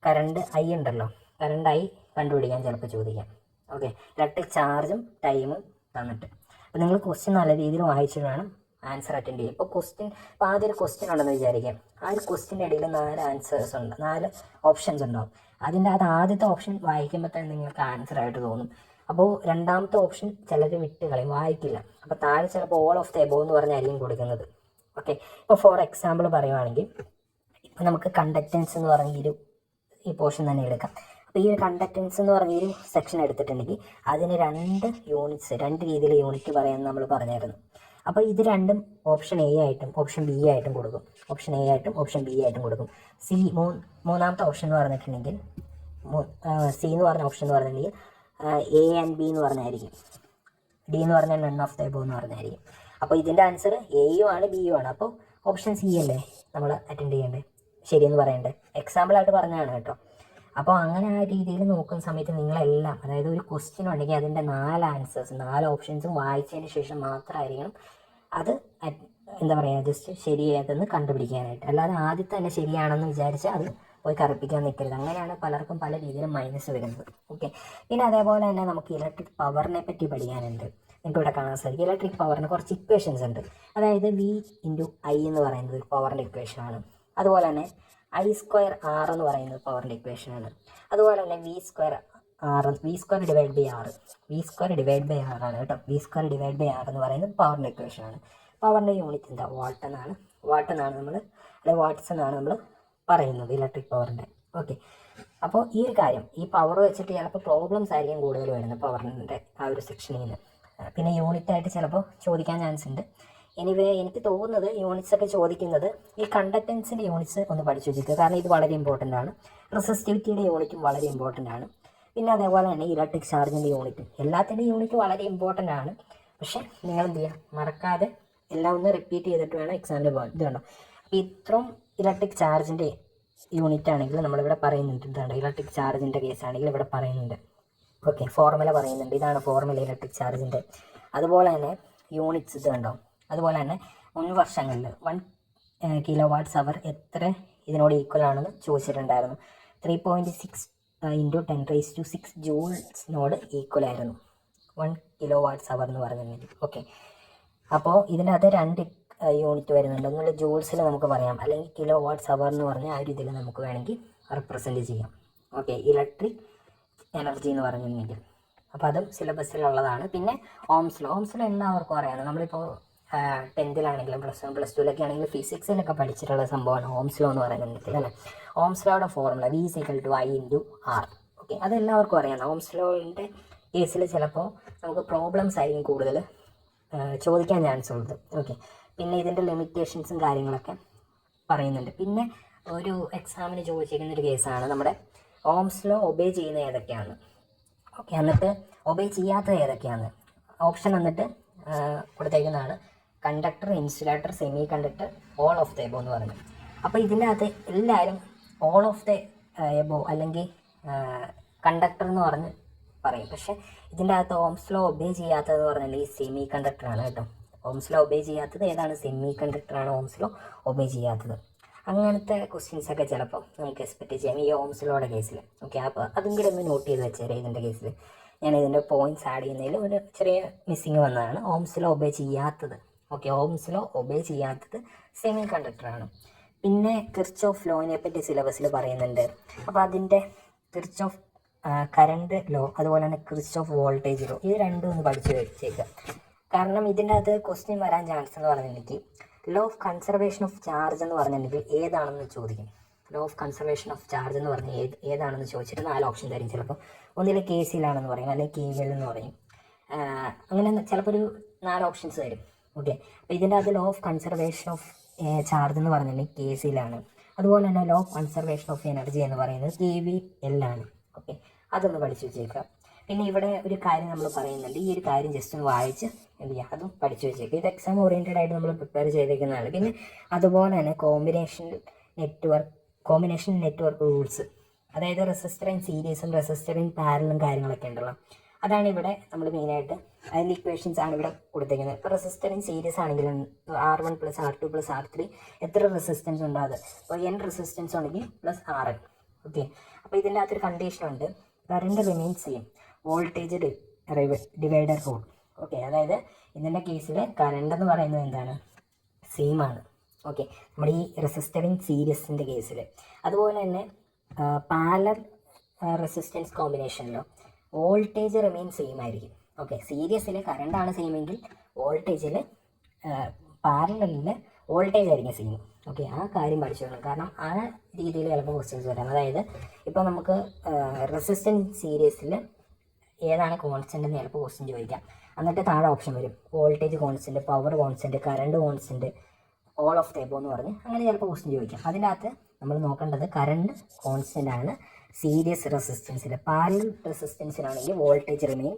കറണ്ട് ഐ ഉണ്ടല്ലോ, കറണ്ട് ഐ കണ്ടുപിടിക്കാൻ ചിലപ്പോൾ ചോദിക്കാം. ഓക്കെ, ഇലക്ട്രിക് ചാർജും ടൈമും തന്നിട്ട് അപ്പോൾ നിങ്ങൾ ക്വസ്റ്റ്യൻ നല്ല രീതിയിൽ വായിച്ചിട്ട് വേണം ആൻസർ അറ്റൻഡ് ചെയ്യും. ഇപ്പോൾ ആദ്യം ഒരു ക്വസ്റ്റ്യൻ ഉണ്ടെന്ന് വിചാരിക്കാം, ആ ഒരു ക്വസ്റ്റ്യൻ്റെ ഇടയിൽ 4 ആൻസേഴ്സ് ഉണ്ട്, 4 ഓപ്ഷൻസ് ഉണ്ടാവും. അതിൻ്റെ അത് ആദ്യത്തെ ഓപ്ഷൻ വായിക്കുമ്പോൾ തന്നെ നിങ്ങൾക്ക് ആൻസർ ആയിട്ട് തോന്നും. അപ്പോൾ രണ്ടാമത്തെ ഓപ്ഷൻ ചിലർ വിട്ട് കളയും, വായിക്കില്ല. അപ്പോൾ താഴെ ചിലപ്പോൾ ഓൾ ഓഫ് ദ എബോവ് എന്ന് പറഞ്ഞായിരിക്കും കൊടുക്കുന്നത്. ഓക്കെ, ഇപ്പോൾ ഫോർ എക്സാമ്പിൾ പറയുവാണെങ്കിൽ ഇപ്പോൾ നമുക്ക് കണ്ടക്റ്റൻസ് എന്ന് പറഞ്ഞ ഈ പോർഷൻ തന്നെ എടുക്കാം. അപ്പോൾ ഈ ഒരു കണ്ടക്റ്റൻസ് എന്ന് പറഞ്ഞ ഒരു സെക്ഷൻ എടുത്തിട്ടുണ്ടെങ്കിൽ അതിന് 2 യൂണിറ്റ്സ്, 2 രീതിയിൽ യൂണിറ്റ് പറയാമെന്ന് നമ്മൾ പറഞ്ഞായിരുന്നു. അപ്പോൾ ഇത് രണ്ടും ഓപ്ഷൻ എ ആയിട്ടും ഓപ്ഷൻ ബി ആയിട്ടും കൊടുക്കും, ഓപ്ഷൻ എ ആയിട്ടും ഓപ്ഷൻ ബി ആയിട്ടും കൊടുക്കും. മൂന്നാമത്തെ ഓപ്ഷൻ എന്ന് പറഞ്ഞിട്ടുണ്ടെങ്കിൽ സി എന്ന് പറഞ്ഞ ഓപ്ഷൻ എന്ന് പറഞ്ഞിട്ടുണ്ടെങ്കിൽ എ ആൻഡ് ബി എന്ന് പറഞ്ഞായിരിക്കും. ഡി എന്ന് പറഞ്ഞാൽ നൺ ഓഫ് ദ എബോവ് എന്ന് പറഞ്ഞായിരിക്കും. അപ്പോൾ ഇതിൻ്റെ ആൻസർ എയും ആണ് ബിയും ആണ്. അപ്പോൾ ഓപ്ഷൻ സി അല്ലേ നമ്മൾ അറ്റൻഡ് ചെയ്യേണ്ടത്, ശരിയെന്ന് പറയേണ്ടത്. എക്സാമ്പിളായിട്ട് പറഞ്ഞതാണ് കേട്ടോ. അപ്പോൾ അങ്ങനെ ആ രീതിയിൽ നോക്കുന്ന സമയത്ത് നിങ്ങളെല്ലാം, അതായത് ഒരു ക്വസ്റ്റ്യൻ ഉണ്ടെങ്കിൽ അതിൻ്റെ 4 ആൻസേഴ്സ്, 4 ഓപ്ഷൻസും വായിച്ചതിന് ശേഷം മാത്രമായിരിക്കണം അത് എന്താ പറയുക ജസ്റ്റ് ശരിയായതെന്ന് കണ്ടുപിടിക്കാനായിട്ട്. അല്ലാതെ ആദ്യത്തെ തന്നെ ശരിയാണെന്ന് വിചാരിച്ച് അത് പോയി കറുപ്പിക്കാൻ നിൽക്കരുത്. അങ്ങനെയാണ് പലർക്കും പല രീതിയിലും മൈനസ് വരുന്നത്. ഓക്കെ, പിന്നെ അതേപോലെ തന്നെ നമുക്ക് ഇലക്ട്രിക് പവറിനെ പറ്റി പഠിക്കാനുണ്ട്. നിങ്ങൾക്ക് ഇവിടെ കാണാൻ സാധിക്കും ഇലക്ട്രിക് പവറിന് കുറച്ച് ഇക്വേഷൻസ് ഉണ്ട്. അതായത് V/I എന്ന് പറയുന്നത് ഒരു പവറിൻ്റെ ഇക്വേഷനാണ്. അതുപോലെ തന്നെ I²R എന്ന് പറയുന്നത് പവറിൻ്റെ ഇക്വേഷനാണ്. അതുപോലെ തന്നെ V² / R ആണ് കേട്ടോ. V² / R എന്ന് പറയുന്നത് പവറിൻ്റെ ഇക്വേഷനാണ്. പവറിൻ്റെ യൂണിറ്റ് എന്താ, വാട്ട് എന്നാണ് നമ്മൾ, അല്ലെങ്കിൽ വാട്ട്സ് എന്നാണ് നമ്മൾ പറയുന്നത് ഇലക്ട്രിക് പവറിൻ്റെ. ഓക്കെ, അപ്പോൾ ഈ ഒരു കാര്യം, ഈ പവർ വെച്ചിട്ട് ചിലപ്പോൾ പ്രോബ്ലംസ് ആയിരിക്കും കൂടുതൽ വരുന്നത് പവറിൻ്റെ ആ ഒരു സെക്ഷനിൽ നിന്ന്. പിന്നെ യൂണിറ്റായിട്ട് ചിലപ്പോൾ ചോദിക്കാൻ ചാൻസ് ഉണ്ട്. എനിവേ എനിക്ക് തോന്നുന്നത് യൂണിറ്റ്സ് ഒക്കെ ചോദിക്കുന്നത് ഈ കണ്ടക്റ്റൻസിൻ്റെ യൂണിറ്റ്സ് ഒന്ന് പഠിച്ചു വെച്ചിരിക്കുക, കാരണം ഇത് വളരെ ഇമ്പോർട്ടൻ്റ് ആണ്. റെസിസ്റ്റിവിറ്റിയുടെ യൂണിറ്റും വളരെ ഇമ്പോർട്ടൻ്റ് ആണ്. പിന്നെ അതേപോലെ തന്നെ ഇലക്ട്രിക് ചാർജിൻ്റെ യൂണിറ്റും, എല്ലാത്തിൻ്റെ യൂണിറ്റും വളരെ ഇമ്പോർട്ടൻ്റ് ആണ്. പക്ഷേ നിങ്ങൾ എന്ത് ചെയ്യുക, മറക്കാതെ എല്ലാം ഒന്ന് റിപ്പീറ്റ് ചെയ്തിട്ട് വേണം എക്സാമിന് പോകാൻ. ഇത് കണ്ടോ, അപ്പോൾ ഇത്രയും ഇലക്ട്രിക് ചാർജിൻ്റെ യൂണിറ്റ് ആണെങ്കിൽ നമ്മളിവിടെ പറയുന്നുണ്ട്. ഇതാണ് ഇലക്ട്രിക് ചാർജിൻ്റെ കേസ് ആണെങ്കിൽ ഇവിടെ പറയുന്നുണ്ട് ഓക്കെ, ഫോർമുല പറയുന്നുണ്ട്. ഇതാണ് ഫോർമുല ഇലക്ട്രിക് ചാർജിൻ്റെ. അതുപോലെ തന്നെ യൂണിറ്റ്സ് ഇത് കണ്ടോ. അതുപോലെ തന്നെ മുൻ വർഷങ്ങളിൽ 1 kWh എത്ര ഇതിനോട് ഈക്വൽ ആണെന്ന് ചോദിച്ചിട്ടുണ്ടായിരുന്നു. 3.6 × 10⁶ ജൂൾസിനോട് ഈക്വൽ ആയിരുന്നു 1 kWh എന്ന് പറഞ്ഞിട്ടുണ്ടെങ്കിൽ. ഓക്കെ, അപ്പോൾ ഇതിനകത്ത് 2 യൂണിറ്റ് വരുന്നുണ്ട്. ഒന്നുള്ള ജൂൾസിൽ നമുക്ക് പറയാം, അല്ലെങ്കിൽ kWh എന്ന് പറഞ്ഞാൽ ആ ഒരു ഇതിൽ നമുക്ക് വേണമെങ്കിൽ റെപ്രസെൻറ്റ് ചെയ്യാം. ഓക്കെ, ഇലക്ട്രിക് എനർജി എന്ന് പറഞ്ഞിട്ടുണ്ടെങ്കിൽ. അപ്പോൾ അതും സിലബസിലുള്ളതാണ്. പിന്നെ ഓംസ് ലോ എല്ലാവർക്കും അറിയാം. നമ്മളിപ്പോൾ 10th പ്ലസ് ടുവിലൊക്കെ ആണെങ്കിൽ ഫിസിക്സിലൊക്കെ പഠിച്ചിട്ടുള്ള സംഭവമാണ് ഓംസ് ലോ എന്ന് പറയുന്നത് അല്ലേ. ഓംസ് ലോയുടെ formula V = I × R. Okay, അതെല്ലാവർക്കും അറിയാം. ഓംസ് ലോയുടെ കേസിൽ ചിലപ്പോൾ നമുക്ക് പ്രോബ്ലംസ് ആയിരിക്കും കൂടുതൽ ചോദിക്കാൻ ചാൻസ് ഉള്ളത്. ഓക്കെ, പിന്നെ ഇതിൻ്റെ ലിമിറ്റേഷൻസും കാര്യങ്ങളൊക്കെ പറയുന്നുണ്ട്. പിന്നെ ഒരു എക്സാമിന് ചോദിച്ചിരിക്കുന്ന ഒരു കേസാണ് നമ്മുടെ ഓംസ് ലോ ഒബേ ചെയ്യുന്ന ഏതൊക്കെയാണ്. ഓക്കെ, എന്നിട്ട് ഒബേ ചെയ്യാത്തത് ഏതൊക്കെയാണ്. ഓപ്ഷൻ എന്നിട്ട് കൊടുത്തേക്കുന്നതാണ് കണ്ടക്ടർ, ഇൻസുലേറ്റർ, സെമി കണ്ടക്ടർ, ഓൾ ഓഫ് ദ എബോ എന്ന് പറഞ്ഞു. അപ്പോൾ ഇതിൻ്റെ അകത്ത് എല്ലാവരും ഓൾ ഓഫ് ദ എബോ അല്ലെങ്കിൽ കണ്ടക്ടർ എന്ന് പറഞ്ഞ് പറയും. പക്ഷേ ഇതിൻ്റെ അകത്ത് ഓംസ് ലോ ഒബേ ചെയ്യാത്തതെന്ന് പറഞ്ഞാൽ ഈ സെമി കണ്ടക്ടറാണ് കേട്ടോ. ഓംസ് ലോ ഒബേ ചെയ്യാത്തത് ഏതാണ്? സെമി കണ്ടക്ടറാണ് ഓംസ് ലോ ഒബേ ചെയ്യാത്തത്. അങ്ങനത്തെ ക്വസ്റ്റ്യൻസൊക്കെ ചിലപ്പോൾ നമുക്ക് എക്സ്പെക്റ്റ് ചെയ്യാം ഈ ഓംസ് ലോയുടെ കേസിൽ. ഓക്കെ, അപ്പോൾ അതും കൂടെ ഒന്ന് നോട്ട് ചെയ്ത് വെച്ചേരെ. ഇതിൻ്റെ കേസിൽ ഞാൻ ഇതിൻ്റെ പോയിൻറ്റ്സ് ആഡ് ചെയ്യുന്നതിൽ ഒരു ചെറിയ മിസ്സിങ് വന്നതാണ്. ഓംസ് ലോ ഒബേ ചെയ്യാത്തത്. ഓക്കെ, ഓംസ് ലോ ഒബേ ചെയ്യാത്തത് സെമി കണ്ടക്ടറാണ്. പിന്നെ കിർച്ചോഫ് ലോയിനെ പറ്റി സിലബസിൽ പറയുന്നുണ്ട്. അപ്പോൾ അതിൻ്റെ കിർച്ചോഫ് കറണ്ട് ലോ, അതുപോലെ തന്നെ കിർച്ചോഫ് വോൾട്ടേജ് ലോ, ഇത് രണ്ടും ഒന്ന് പഠിച്ചു വെച്ചേക്കുക. കാരണം ഇതിൻ്റെ അകത്ത് ക്വസ്റ്റ്യൻ വരാൻ ചാൻസ് എന്ന് പറഞ്ഞിട്ടുണ്ടെങ്കിൽ law of conservation of charge എന്ന് പറഞ്ഞിട്ടുണ്ടെങ്കിൽ ഏതാണെന്ന് ചോദിക്കും. Law of conservation of charge എന്ന് പറഞ്ഞാൽ ഏതാണെന്ന് ചോദിച്ചിട്ട് 4 ഓപ്ഷൻ തരും. ചിലപ്പോൾ ഒന്നിൽ KCL പറയും, അല്ലെങ്കിൽ KVL എന്ന് പറയും. അങ്ങനെ ചിലപ്പോൾ ഒരു 4 ഓപ്ഷൻസ് തരും. ഓക്കെ, അപ്പോൾ ഇതിൻ്റെ അത് law of conservation of charge എന്ന് പറഞ്ഞിട്ടുണ്ടെങ്കിൽ KCL. അതുപോലെ തന്നെ law of conservation of energy എന്ന് പറയുന്നത് KVL. ഓക്കെ, അതൊന്ന് പഠിച്ചു വെച്ചേക്കുക. പിന്നെ ഇവിടെ ഒരു കാര്യം നമ്മൾ പറയുന്നുണ്ട്. ഈ ഒരു കാര്യം ജസ്റ്റ് ഒന്ന് വായിച്ച് എന്ത് ചെയ്യുക, അതും പഠിച്ചു വെച്ചേക്കുക. ഇത് എക്സാം ഓറിയൻറ്റഡ് ആയിട്ട് നമ്മൾ പ്രിപ്പയർ ചെയ്തേക്കുന്നതാണ്. പിന്നെ അതുപോലെ തന്നെ കോമ്പിനേഷൻ നെറ്റ്വർക്ക് റൂൾസ്, അതായത് റെസിസ്റ്റർ ഇൻ സീരീസും റെസിസ്റ്റർ ഇൻ പാരലും കാര്യങ്ങളൊക്കെ ഉണ്ടല്ലോ. അതാണ് ഇവിടെ നമ്മൾ മെയിനായിട്ട് അതിൽ ഇക്വേഷൻസ് ആണ് ഇവിടെ കൊടുത്തേക്കുന്നത്. ഇപ്പോൾ റെസിസ്റ്റർ ഇൻ സീരീസ് ആണെങ്കിൽ R1 + R2 + R3 എത്ര റെസിസ്റ്റൻസ് ഉണ്ട് അത്. അപ്പോൾ N റെസിസ്റ്റൻസ് ഉണ്ടെങ്കിൽ +RN. ഓക്കെ, അപ്പോൾ ഇതിൻ്റെ അകത്തൊരു കണ്ടീഷൻ ഉണ്ട്. Current remain same, voltage divider rule. Okay, അതായത് ഇതിൻ്റെ കേസിൽ കറണ്ട് എന്ന് പറയുന്നത് എന്താണ്, സെയിം ആണ്. ഓക്കെ, നമ്മുടെ ഈ റെസിസ്റ്റർ ഇൻ സീരീസിൻ്റെ കേസിൽ. അതുപോലെ തന്നെ പാരലൽ റെസിസ്റ്റൻസ് കോമ്പിനേഷനിലോ വോൾട്ടേജ് റിമെയിൻ സെയിം ആയിരിക്കും. ഓക്കെ, സീരീസിൽ കറണ്ടാണ് സെയിം എങ്കിൽ വോൾട്ടേജിൽ പാരലലിൽ വോൾട്ടേജ് ആയിരിക്കും സെയിം. ഓക്കെ, ആ കാര്യം പഠിച്ചു വെക്കണം. കാരണം ആ രീതിയിൽ ചിലപ്പോൾ ക്വസ്റ്റ്യൻസ് വരാം. അതായത് ഇപ്പോൾ നമുക്ക് റെസിസ്റ്റൻസ് സീരീസിൽ ഏതാണ് കോൺസ്റ്റൻ്റ് എന്ന് ചിലപ്പോൾ ക്വസ്റ്റ്യൻ ചോദിക്കാം. എന്നിട്ട് താഴെ ഓപ്ഷൻ വരും voltage constant, power constant, current constant, all of the above എന്ന് പറഞ്ഞ് അങ്ങനെ ചിലപ്പോൾ ക്വസ്റ്റ്യൻ ചോദിക്കാം. അതിനകത്ത് നമ്മൾ നോക്കേണ്ടത് കറണ്ട് കോൺസ്റ്റൻ്റ് ആണ് സീരീസ് റെസിസ്റ്റൻസിൽ. പാരലൽ റെസിസ്റ്റൻസിലാണെങ്കിൽ വോൾട്ടേജ് റിമെയിൻ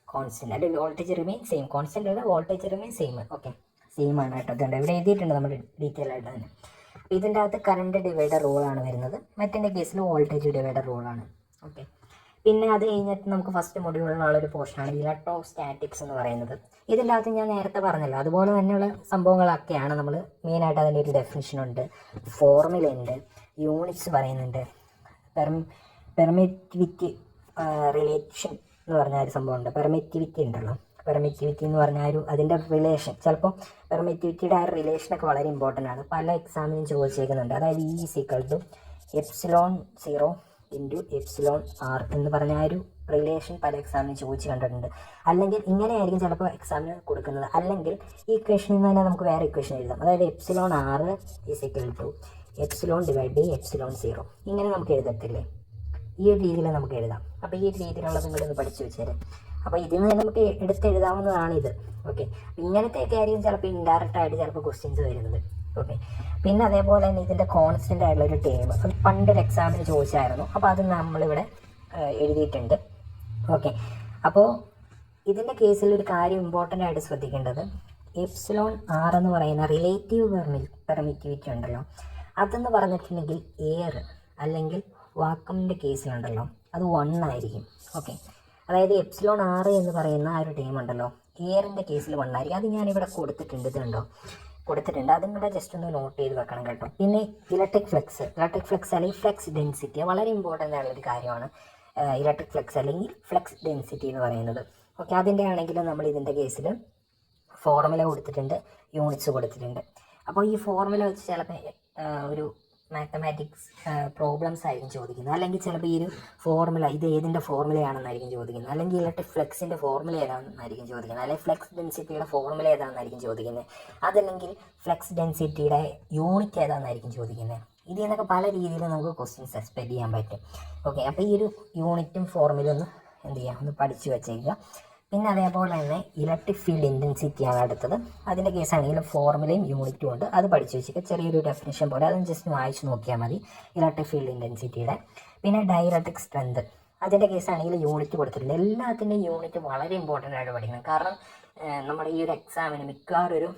കോൺസ്റ്റൻറ്റ്, അല്ലെങ്കിൽ വോൾട്ടേജ് റിമെയിൻ സെയിം. കോൺസ്റ്റൻ്റ് അല്ല, voltage remain same. Okay, same ആണ് കേട്ടോ. ഇതുണ്ട് ഇവിടെ എഴുതിയിട്ടുണ്ട് നമ്മൾ ഡീറ്റെയിൽ ആയിട്ട് തന്നെ. ഇതിൻ്റെ അകത്ത് കറണ്ട് ഡിവൈഡർ റൂളാണ് വരുന്നത്. മറ്റേ കേസിൽ വോൾട്ടേജ് ഡിവൈഡർ റൂളാണ്. ഓക്കെ, പിന്നെ അത് കഴിഞ്ഞിട്ട് നമുക്ക് ഫസ്റ്റ് മൊഡ്യൂളിലുള്ള ഒരു പോർഷനാണ് ഇലക്ട്രോസ്റ്റാറ്റിക്സ് എന്ന് പറയുന്നത്. ഇതിൻ്റെ അകത്ത് ഞാൻ നേരത്തെ പറഞ്ഞല്ലോ, അതുപോലെ തന്നെയുള്ള സംഭവങ്ങളൊക്കെയാണ് നമ്മൾ മെയിനായിട്ട്. അതിൻ്റെ ഒരു ഡെഫിനിഷനുണ്ട്, ഫോർമുല ഉണ്ട്, യൂണിറ്റ്സ് പറയുന്നുണ്ട്, പെർമിറ്റിവിറ്റി റിലേഷൻ എന്ന് പറഞ്ഞ ഒരു സംഭവമുണ്ട്. പെർമിറ്റിവിറ്റി ഉണ്ടല്ലോ, പെർമിറ്റിവിറ്റി എന്ന് പറഞ്ഞാൽ അതിൻ്റെ റിലേഷൻ, ചിലപ്പോൾ പെർമിറ്റിവിറ്റിയുടെ ആ റിലേഷനൊക്കെ വളരെ ഇമ്പോർട്ടൻ്റ് ആണ്. പല എക്സാമിനും ചോദിച്ചേക്കുന്നുണ്ട്. അതായത് E = ε0 × εr എന്ന് പറഞ്ഞ ആ ഒരു റിലേഷൻ പല എക്സാമിനും ചോദിച്ച് കണ്ടിട്ടുണ്ട്. അല്ലെങ്കിൽ ഇങ്ങനെയായിരിക്കും ചിലപ്പോൾ എക്സാമിന് കൊടുക്കുന്നത്. അല്ലെങ്കിൽ ഈ ഇക്വേഷനിൽ നിന്ന് തന്നെ നമുക്ക് വേറെ ഇക്വേഷൻ എഴുതാം. അതായത് εr = ε/ε0 ഇങ്ങനെ നമുക്ക് എഴുതത്തില്ലേ, ഈ ഒരു രീതിയിൽ നമുക്ക് എഴുതാം. അപ്പോൾ ഈ ഒരു രീതിയിലുള്ളത് നിങ്ങളൊന്ന് പഠിച്ചു വെച്ചേരെ. അപ്പോൾ ഇതിൽ നിന്ന് നമുക്ക് എടുത്തെഴുതാവുന്നതാണ് ഇത്. ഓക്കെ, ഇങ്ങനത്തെയൊക്കെ ആയിരിക്കും ചിലപ്പോൾ ഇൻഡയറക്റ്റ് ആയിട്ട് ചിലപ്പോൾ ക്വസ്റ്റ്യൻസ് വരുന്നത്. ഓക്കെ, പിന്നെ അതേപോലെ തന്നെ ഇതിൻ്റെ കോൺസ്റ്റൻ്റ് ആയിട്ടുള്ളൊരു ടേം അത് പണ്ടൊരു എക്സാമിന് ചോദിച്ചായിരുന്നു. അപ്പോൾ അത് നമ്മളിവിടെ എഴുതിയിട്ടുണ്ട്. ഓക്കെ, അപ്പോൾ ഇതിൻ്റെ കേസിൽ ഒരു കാര്യം ഇമ്പോർട്ടൻ്റ് ആയിട്ട് ശ്രദ്ധിക്കേണ്ടത് εr എന്ന് പറയുന്ന റിലേറ്റീവ് പെർമിറ്റിവിറ്റി ഉണ്ടല്ലോ, അതെന്ന് പറഞ്ഞിട്ടുണ്ടെങ്കിൽ എയർ അല്ലെങ്കിൽ വാക്വമിൻ്റെ കേസിലുണ്ടല്ലോ അത് 1 ആയിരിക്കും. ഓക്കെ, അതായത് എപ്സിലോൺ ആറ് എന്ന് പറയുന്ന ആ ഒരു ടീം ഉണ്ടല്ലോ, എയറിൻ്റെ കേസിൽ 1 ആയിരിക്കും. അത് ഞാനിവിടെ കൊടുത്തിട്ടുണ്ട്, ഇതുണ്ടോ കൊടുത്തിട്ടുണ്ട്, അതും കൂടെ ജസ്റ്റ് ഒന്ന് നോട്ട് ചെയ്ത് വെക്കണം കേട്ടോ. പിന്നെ ഇലക്ട്രിക് ഫ്ലക്സ് അല്ലെങ്കിൽ ഫ്ലക്സ് ഡെൻസിറ്റി വളരെ ഇമ്പോർട്ടൻ്റ് ആയ ഒരു കാര്യമാണ്. ഇലക്ട്രിക് ഫ്ലക്സ് അല്ലെങ്കിൽ ഫ്ലക്സ് ഡെൻസിറ്റി എന്ന് പറയുന്നത്. ഓക്കെ, അതിൻ്റെ ആണെങ്കിലും നമ്മൾ ഇതിൻ്റെ കേസിൽ ഫോർമുല കൊടുത്തിട്ടുണ്ട്, യൂണിറ്റ്സ് കൊടുത്തിട്ടുണ്ട്. അപ്പോൾ ഈ ഫോർമുല വെച്ച് ചിലപ്പോൾ ഒരു മാത്തമാറ്റിക്സ് പ്രോബ്ലംസ് ആയിരിക്കും ചോദിക്കുന്നത്, അല്ലെങ്കിൽ ചിലപ്പോൾ ഈ ഒരു ഫോർമുല ഇത് ഏതിൻ്റെ ഫോർമുലയാണെന്നായിരിക്കും ചോദിക്കുന്നത്, അല്ലെങ്കിൽ ഇലക്ട്രിക് ഫ്ലക്സിൻ്റെ ഫോർമുല ഏതാണെന്നായിരിക്കും ചോദിക്കുന്നത്, അല്ലെങ്കിൽ ഫ്ലക്സ് ഡെൻസിറ്റിയുടെ ഫോർമുല ഏതാണെന്നായിരിക്കും ചോദിക്കുന്നത്, അതല്ലെങ്കിൽ ഫ്ലക്സ് ഡെൻസിറ്റിയുടെ യൂണിറ്റ് ഏതാണെന്നായിരിക്കും ചോദിക്കുന്നത്. ഇതിൽ നിന്നൊക്കെ പല രീതിയിൽ നമുക്ക് ക്വസ്റ്റ്യൻസ് എക്സ്പെക്ട് ചെയ്യാൻ പറ്റും. ഓക്കെ, അപ്പോൾ ഈ ഒരു യൂണിറ്റും ഫോർമുലയും ഒന്ന് എന്ത് ചെയ്യുക, ഒന്ന് പഠിച്ചു വെച്ചേക്കുക. പിന്നെ അതേപോലെ തന്നെ ഇലക്ട്രിക് ഫീൽഡ് ഇൻറ്റൻസിറ്റിയാണ് അടുത്തത്. അതിൻ്റെ കേസാണെങ്കിൽ ഫോർമുലയും യൂണിറ്റും ഉണ്ട്, അത് പഠിച്ചു വെച്ചിട്ട് ചെറിയൊരു ഡെഫിനിഷൻ പോലെ അതും ജസ്റ്റ് വായിച്ച് നോക്കിയാൽ മതി ഇലക്ട്രിക് ഫീൽഡ് ഇൻറ്റൻസിറ്റിയുടെ. പിന്നെ ഡൈഇലക്ട്രിക് സ്ട്രെങ്ത്, അതിൻ്റെ കേസാണെങ്കിൽ യൂണിറ്റ് കൊടുത്തിട്ടുണ്ട്. എല്ലാത്തിൻ്റെയും യൂണിറ്റ് വളരെ ഇമ്പോർട്ടൻ്റ് ആയിട്ട് പഠിക്കണം. കാരണം നമ്മുടെ ഈ ഒരു എക്സാമിന് മിക്കവാറും ഒരു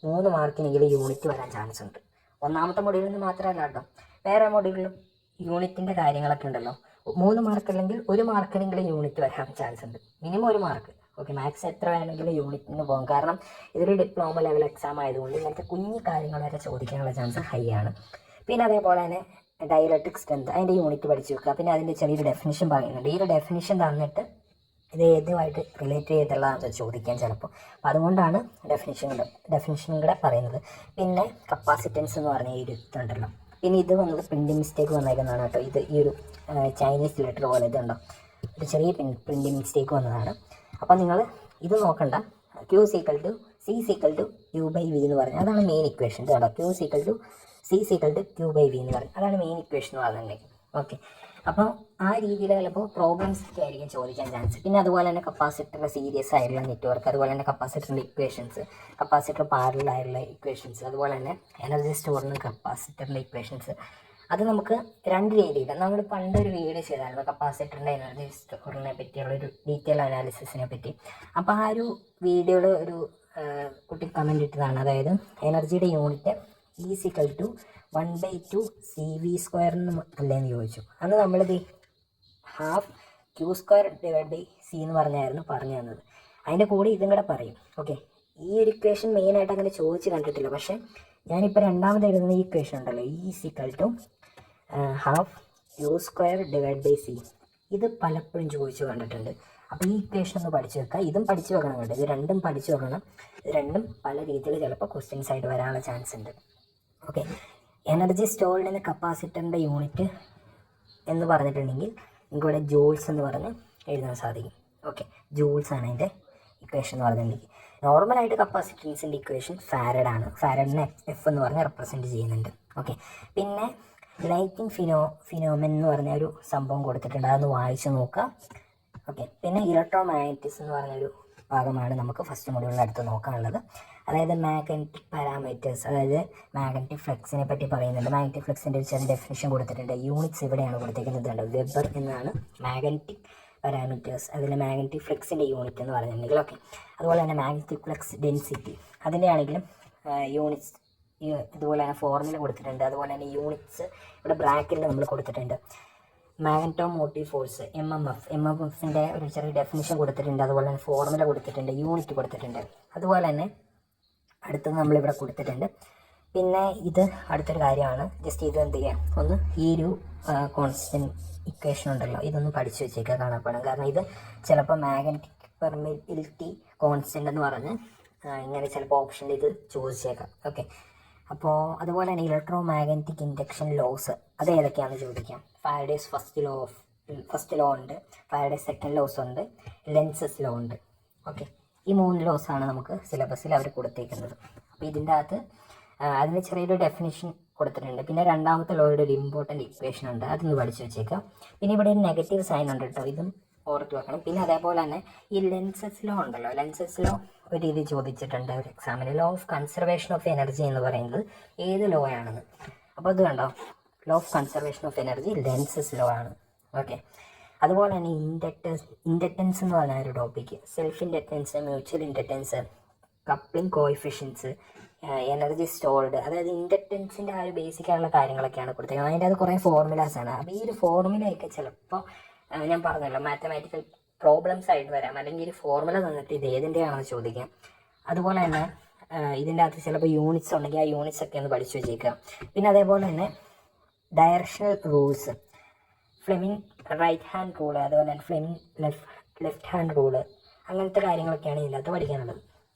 3 മാർക്കിനെങ്കിലും യൂണിറ്റ് വരാൻ ചാൻസ് ഉണ്ട്. ഒന്നാമത്തെ മൊഡ്യൂളിൽ നിന്ന് മാത്രമല്ല കേട്ടോ, വേറെ മൊഡ്യൂളിലും യൂണിറ്റിൻ്റെ കാര്യങ്ങളൊക്കെ ഉണ്ടല്ലോ. 3 മാർക്ക് അല്ലെങ്കിൽ 1 മാർക്കിനെങ്കിലും യൂണിറ്റ് വരാൻ ചാൻസ് ഉണ്ട്, മിനിമം 1 മാർക്ക്. ഓക്കെ, മാത്സ് എത്ര വേണമെങ്കിലും യൂണിറ്റിന് പോകും. കാരണം ഇതൊരു ഡിപ്ലോമ ലെവൽ എക്സാം ആയതുകൊണ്ട് ഇങ്ങനത്തെ കുഞ്ഞു കാര്യങ്ങൾ വരെ ചോദിക്കാനുള്ള ചാൻസ് ഹൈ ആണ്. പിന്നെ അതേപോലെ തന്നെ ഡൈഇലക്ട്രിക് സ്ട്രെങ്ത്, അതിൻ്റെ യൂണിറ്റ് പഠിച്ചു വെക്കുക. പിന്നെ അതിൻ്റെ ചെറിയൊരു ഡെഫിനിഷൻ പറയുന്നുണ്ട്. ഈ ഒരു ഡെഫിനിഷൻ തന്നിട്ട് ഇത് ഏതുമായിട്ട് റിലേറ്റ് ചെയ്തിട്ടുള്ളതാണെന്ന് ചോദിക്കാൻ ചിലപ്പോൾ. അപ്പോൾ അതുകൊണ്ടാണ് ഡെഫിനിഷൻ കൂടെ പറയുന്നത്. പിന്നെ കപ്പാസിറ്റൻസ് എന്ന് പറഞ്ഞ ഈ ഒരു ഇതുണ്ടല്ലോ. പിന്നെ ഇത് വന്നത് പ്രിൻറ്റിംഗ് മിസ്റ്റേക്ക് വന്നേക്കുന്നതാണ് കേട്ടോ. ഇത് ഈ ഒരു ചൈനീസ് ലെറ്റർ പോലെ ഇതുണ്ടോ, ഒരു ചെറിയ പ്രിൻറ്റിംഗ് മിസ്റ്റേക്ക് വന്നതാണ്. അപ്പോൾ നിങ്ങൾ ഇത് നോക്കണ്ട. Q = C = Q/V എന്ന് പറഞ്ഞാൽ അതാണ് മെയിൻ ഇക്വേഷൻ. കേട്ടോ, Q = C = Q/V എന്ന് പറഞ്ഞാൽ അതാണ് മെയിൻ ഇക്വേഷൻ എന്ന് പറഞ്ഞിട്ടുണ്ടെങ്കിൽ. ഓക്കെ, അപ്പോൾ ആ രീതിയിൽ ചിലപ്പോൾ പ്രോബ്ലംസ് ഒക്കെ ആയിരിക്കും ചോദിക്കാൻ ചാൻസ്. പിന്നെ അതുപോലെ തന്നെ കപ്പാസിറ്ററിൻ്റെ സീരീസ് ആയിട്ടുള്ള നെറ്റ്വർക്ക്, അതുപോലെ തന്നെ കപ്പാസിറ്ററിൻ്റെ ഇക്വേഷൻസ്, കപ്പാസിറ്റർ പാരലൽ ആയിട്ടുള്ള ഇക്വേഷൻസ്, അതുപോലെ തന്നെ എനർജി സ്റ്റോറിന് കപ്പാസിറ്ററിൻ്റെ ഇക്വേഷൻസ്. അത് നമുക്ക് 2 രീതിയിൽ നമ്മൾ പണ്ടൊരു വീഡിയോ ചെയ്തായിരുന്നു കപ്പാസിറ്ററിൻ്റെ എനർജി സ്റ്റോറിനെ പറ്റിയുള്ളൊരു ഡീറ്റെയിൽ അനാലിസിസിനെ പറ്റി. അപ്പോൾ ആ ഒരു വീഡിയോയിൽ ഒരു കുട്ടി കമൻറ്റ് ഇട്ടതാണ്. അതായത് എനർജിയുടെ യൂണിറ്റ് E = 1/2 CV² അല്ലേന്ന് ചോദിച്ചു. അന്ന് നമ്മളിത് ½ Q²/C എന്ന് പറഞ്ഞായിരുന്നു പറഞ്ഞു തന്നത്. അതിൻ്റെ കൂടെ ഇതും കൂടെ പറയും. ഓക്കെ, ഈ ഒരു ഇക്വേഷൻ മെയിനായിട്ട് അങ്ങനെ ചോദിച്ച് കണ്ടിട്ടില്ല. പക്ഷേ ഞാനിപ്പോൾ രണ്ടാമത് എഴുതുന്ന ഈ ഇക്വേഷൻ ഉണ്ടല്ലോ, E = ½ Q²/C, ഇത് പലപ്പോഴും ചോദിച്ചു കണ്ടിട്ടുണ്ട്. അപ്പോൾ ഈ ഇക്വേഷൻ ഒന്ന് പഠിച്ചു വെക്കുക. ഇതും പഠിച്ചു വെക്കണം കേട്ടോ, ഇത് രണ്ടും പഠിച്ചു വെക്കണം. ഇത് രണ്ടും പല രീതിയിൽ ചിലപ്പോൾ ക്വസ്റ്റ്യൻസ് ആയിട്ട് വരാനുള്ള ചാൻസ് ഉണ്ട്. ഓക്കെ, എനർജി സ്റ്റോർഡിന് കപ്പാസിറ്ററിൻ്റെ യൂണിറ്റ് എന്ന് പറഞ്ഞിട്ടുണ്ടെങ്കിൽ നിങ്ങൾക്ക് ഇവിടെ ജൂൾസ് എന്ന് പറഞ്ഞ് എഴുതാൻ സാധിക്കും. ഓക്കെ, ജൂൾസ് ആണ് അതിൻ്റെ ഇക്വേഷൻ എന്ന് പറഞ്ഞിട്ടുണ്ടെങ്കിൽ. നോർമലായിട്ട് കപ്പാസിറ്റൻസിൻ്റെ ഇക്വേഷൻ ഫാരഡാണ്. ഫാരഡിനെ F എന്ന് പറഞ്ഞ് റെപ്രസെൻറ്റ് ചെയ്യുന്നുണ്ട്. ഓക്കെ, പിന്നെ ലൈറ്റിംഗ് ഫിനോമെൻ എന്ന് പറഞ്ഞ ഒരു സംഭവം കൊടുത്തിട്ടുണ്ട്, അതൊന്ന് വായിച്ച് നോക്കുക. ഓക്കെ, പിന്നെ ഇലക്ട്രോ മാഗ്നറ്റിക്സ് എന്ന് പറഞ്ഞൊരു ഭാഗമാണ് നമുക്ക് ഫസ്റ്റ് മൊഡ്യൂളിൽ അടുത്ത് നോക്കാനുള്ളത്. അതായത് മാഗ്നറ്റിക് പാരാമീറ്റേഴ്സ്, അതായത് മാഗ്നറ്റിക് ഫ്ലക്സിനെ പറ്റി പറയുന്നുണ്ട്. മാഗ്നറ്റിക് ഫ്ലക്സിൻ്റെ ഒരു ചെറിയ ഡെഫിനിഷൻ കൊടുത്തിട്ടുണ്ട്. യൂണിറ്റ്സ് ഇവിടെയാണ് കൊടുത്തിരിക്കുന്നത്, വെബർ എന്നാണ് മാഗ്നറ്റിക് പാരാമീറ്റേഴ്സ്. അതിൽ മാഗ്നറ്റിക് ഫ്ലക്സിൻ്റെ യൂണിറ്റ് എന്ന് പറഞ്ഞിട്ടുണ്ടെങ്കിൽ. ഓക്കെ, അതുപോലെ തന്നെ മാഗ്നറ്റിക് ഫ്ലക്സ് ഡെൻസിറ്റി, അതിൻ്റെ ആണെങ്കിലും യൂണിറ്റ്സ് ഇതുപോലെ തന്നെ ഫോർമുല കൊടുത്തിട്ടുണ്ട്. അതുപോലെ തന്നെ യൂണിറ്റ്സ് ഇവിടെ ബ്രാക്കറ്റിൽ നമ്മൾ കൊടുത്തിട്ടുണ്ട്. മാഗ്നറ്റോമോട്ടീവ് ഫോഴ്സ് MMFൻ്റെ ഒരു ചെറിയ ഡെഫിനിഷൻ കൊടുത്തിട്ടുണ്ട്. അതുപോലെ തന്നെ ഫോർമുല കൊടുത്തിട്ടുണ്ട്, യൂണിറ്റ് കൊടുത്തിട്ടുണ്ട്. അതുപോലെ തന്നെ അടുത്തത് നമ്മളിവിടെ കൊടുത്തിട്ടുണ്ട്. പിന്നെ ഇത് അടുത്തൊരു കാര്യമാണ്, ജസ്റ്റ് ഇത് എന്ത് ചെയ്യാം, ഒന്ന് ഈ ഒരു കോൺസ്റ്റൻറ്റ് ഇക്വേഷൻ ഉണ്ടല്ലോ, ഇതൊന്ന് പഠിച്ചു വെച്ചേക്കാൻ കാണപ്പെടാം. കാരണം ഇത് ചിലപ്പോൾ മാഗ്നറ്റിക് പെർമിറ്റിവിറ്റി കോൺസ്റ്റൻ്റ് എന്ന് പറഞ്ഞ് ഇങ്ങനെ ചിലപ്പോൾ ഓപ്ഷനിൽ ഇത് ചോദിച്ചേക്കാം. ഓക്കെ, അപ്പോൾ അതുപോലെ തന്നെ ഇലക്ട്രോ മാഗ്നറ്റിക് ഇൻഡക്ഷൻ ലോസ് അത് ഏതൊക്കെയാണെന്ന് ചോദിക്കാം. ഫാരഡേസ് ഫസ്റ്റ് ലോ ഉണ്ട്, ഫാരഡേസ് സെക്കൻഡ് ലോസ് ഉണ്ട്, ലെൻസസ് ലോ ഉണ്ട്. ഓക്കെ, ഈ 3 ലോസാണ് നമുക്ക് സിലബസിൽ അവർ കൊടുത്തേക്കുന്നത്. അപ്പോൾ ഇതിൻ്റെ അകത്ത് അതിന് ചെറിയൊരു ഡെഫിനിഷൻ കൊടുത്തിട്ടുണ്ട്. പിന്നെ രണ്ടാമത്തെ ലോയുടെ ഒരു ഇമ്പോർട്ടൻറ്റ് ഇക്വേഷൻ ഉണ്ട്, അതൊന്ന് പഠിച്ചു വെച്ചേക്കാം. പിന്നെ ഇവിടെ ഒരു നെഗറ്റീവ് സൈൻ ഉണ്ട് കേട്ടോ, ഇതും ഓർത്ത് വെക്കണം. പിന്നെ അതേപോലെ തന്നെ ഈ ലെൻസസ് ലോ ഉണ്ടല്ലോ, ലെൻസസ് ലോ ഒരു രീതി ചോദിച്ചിട്ടുണ്ട് ഒരു എക്സാമിന്. Law of conservation of energy എന്ന് പറയുന്നത് ഏത് ലോ ആണെന്ന്. അപ്പോൾ ഇത് കണ്ടോ, law of conservation of energy Lenz's law ആണ്. ഓക്കെ, അതുപോലെ തന്നെ ഇൻഡക്റ്റൻസ് എന്ന് പറഞ്ഞ ഒരു topic, self inductance, mutual inductance, coupling coefficients, energy stored, അതായത് ഇൻഡക്റ്റൻസിൻ്റെ ആ ഒരു ബേസിക് ആയിട്ടുള്ള കാര്യങ്ങളൊക്കെയാണ് കൊടുത്തേക്കുന്നത്. അതിൻ്റെ അത് കുറേ ഫോർമുലാസ് ആണ്. അപ്പോൾ ഈ ഒരു ഫോർമുലയൊക്കെ ചിലപ്പോൾ ഞാൻ പറഞ്ഞല്ലോ മാത്തമാറ്റിക്കൽ പ്രോബ്ലംസ് ആയിട്ട് വരാം, അല്ലെങ്കിൽ ഒരു ഫോർമുല തന്നിട്ട് ഇത് ഏതിൻ്റെയാണെന്ന് ചോദിക്കാം. അതുപോലെ തന്നെ ഇതിൻ്റെ അകത്ത് ചിലപ്പോൾ യൂണിറ്റ്സ് ഉണ്ടെങ്കിൽ ആ യൂണിറ്റ്സ് ഒക്കെ ഒന്ന് പഠിച്ചു വെച്ചേക്കാം. പിന്നെ അതേപോലെ തന്നെ directional rules, Fleming right hand rule, അതുപോലെ തന്നെ ഫ്ലെമിംഗ് ലെഫ്റ്റ് ഹാൻഡ് റൂള്, അങ്ങനത്തെ കാര്യങ്ങളൊക്കെയാണ് ഇതിനകത്ത് പഠിക്കാനുള്ളത്.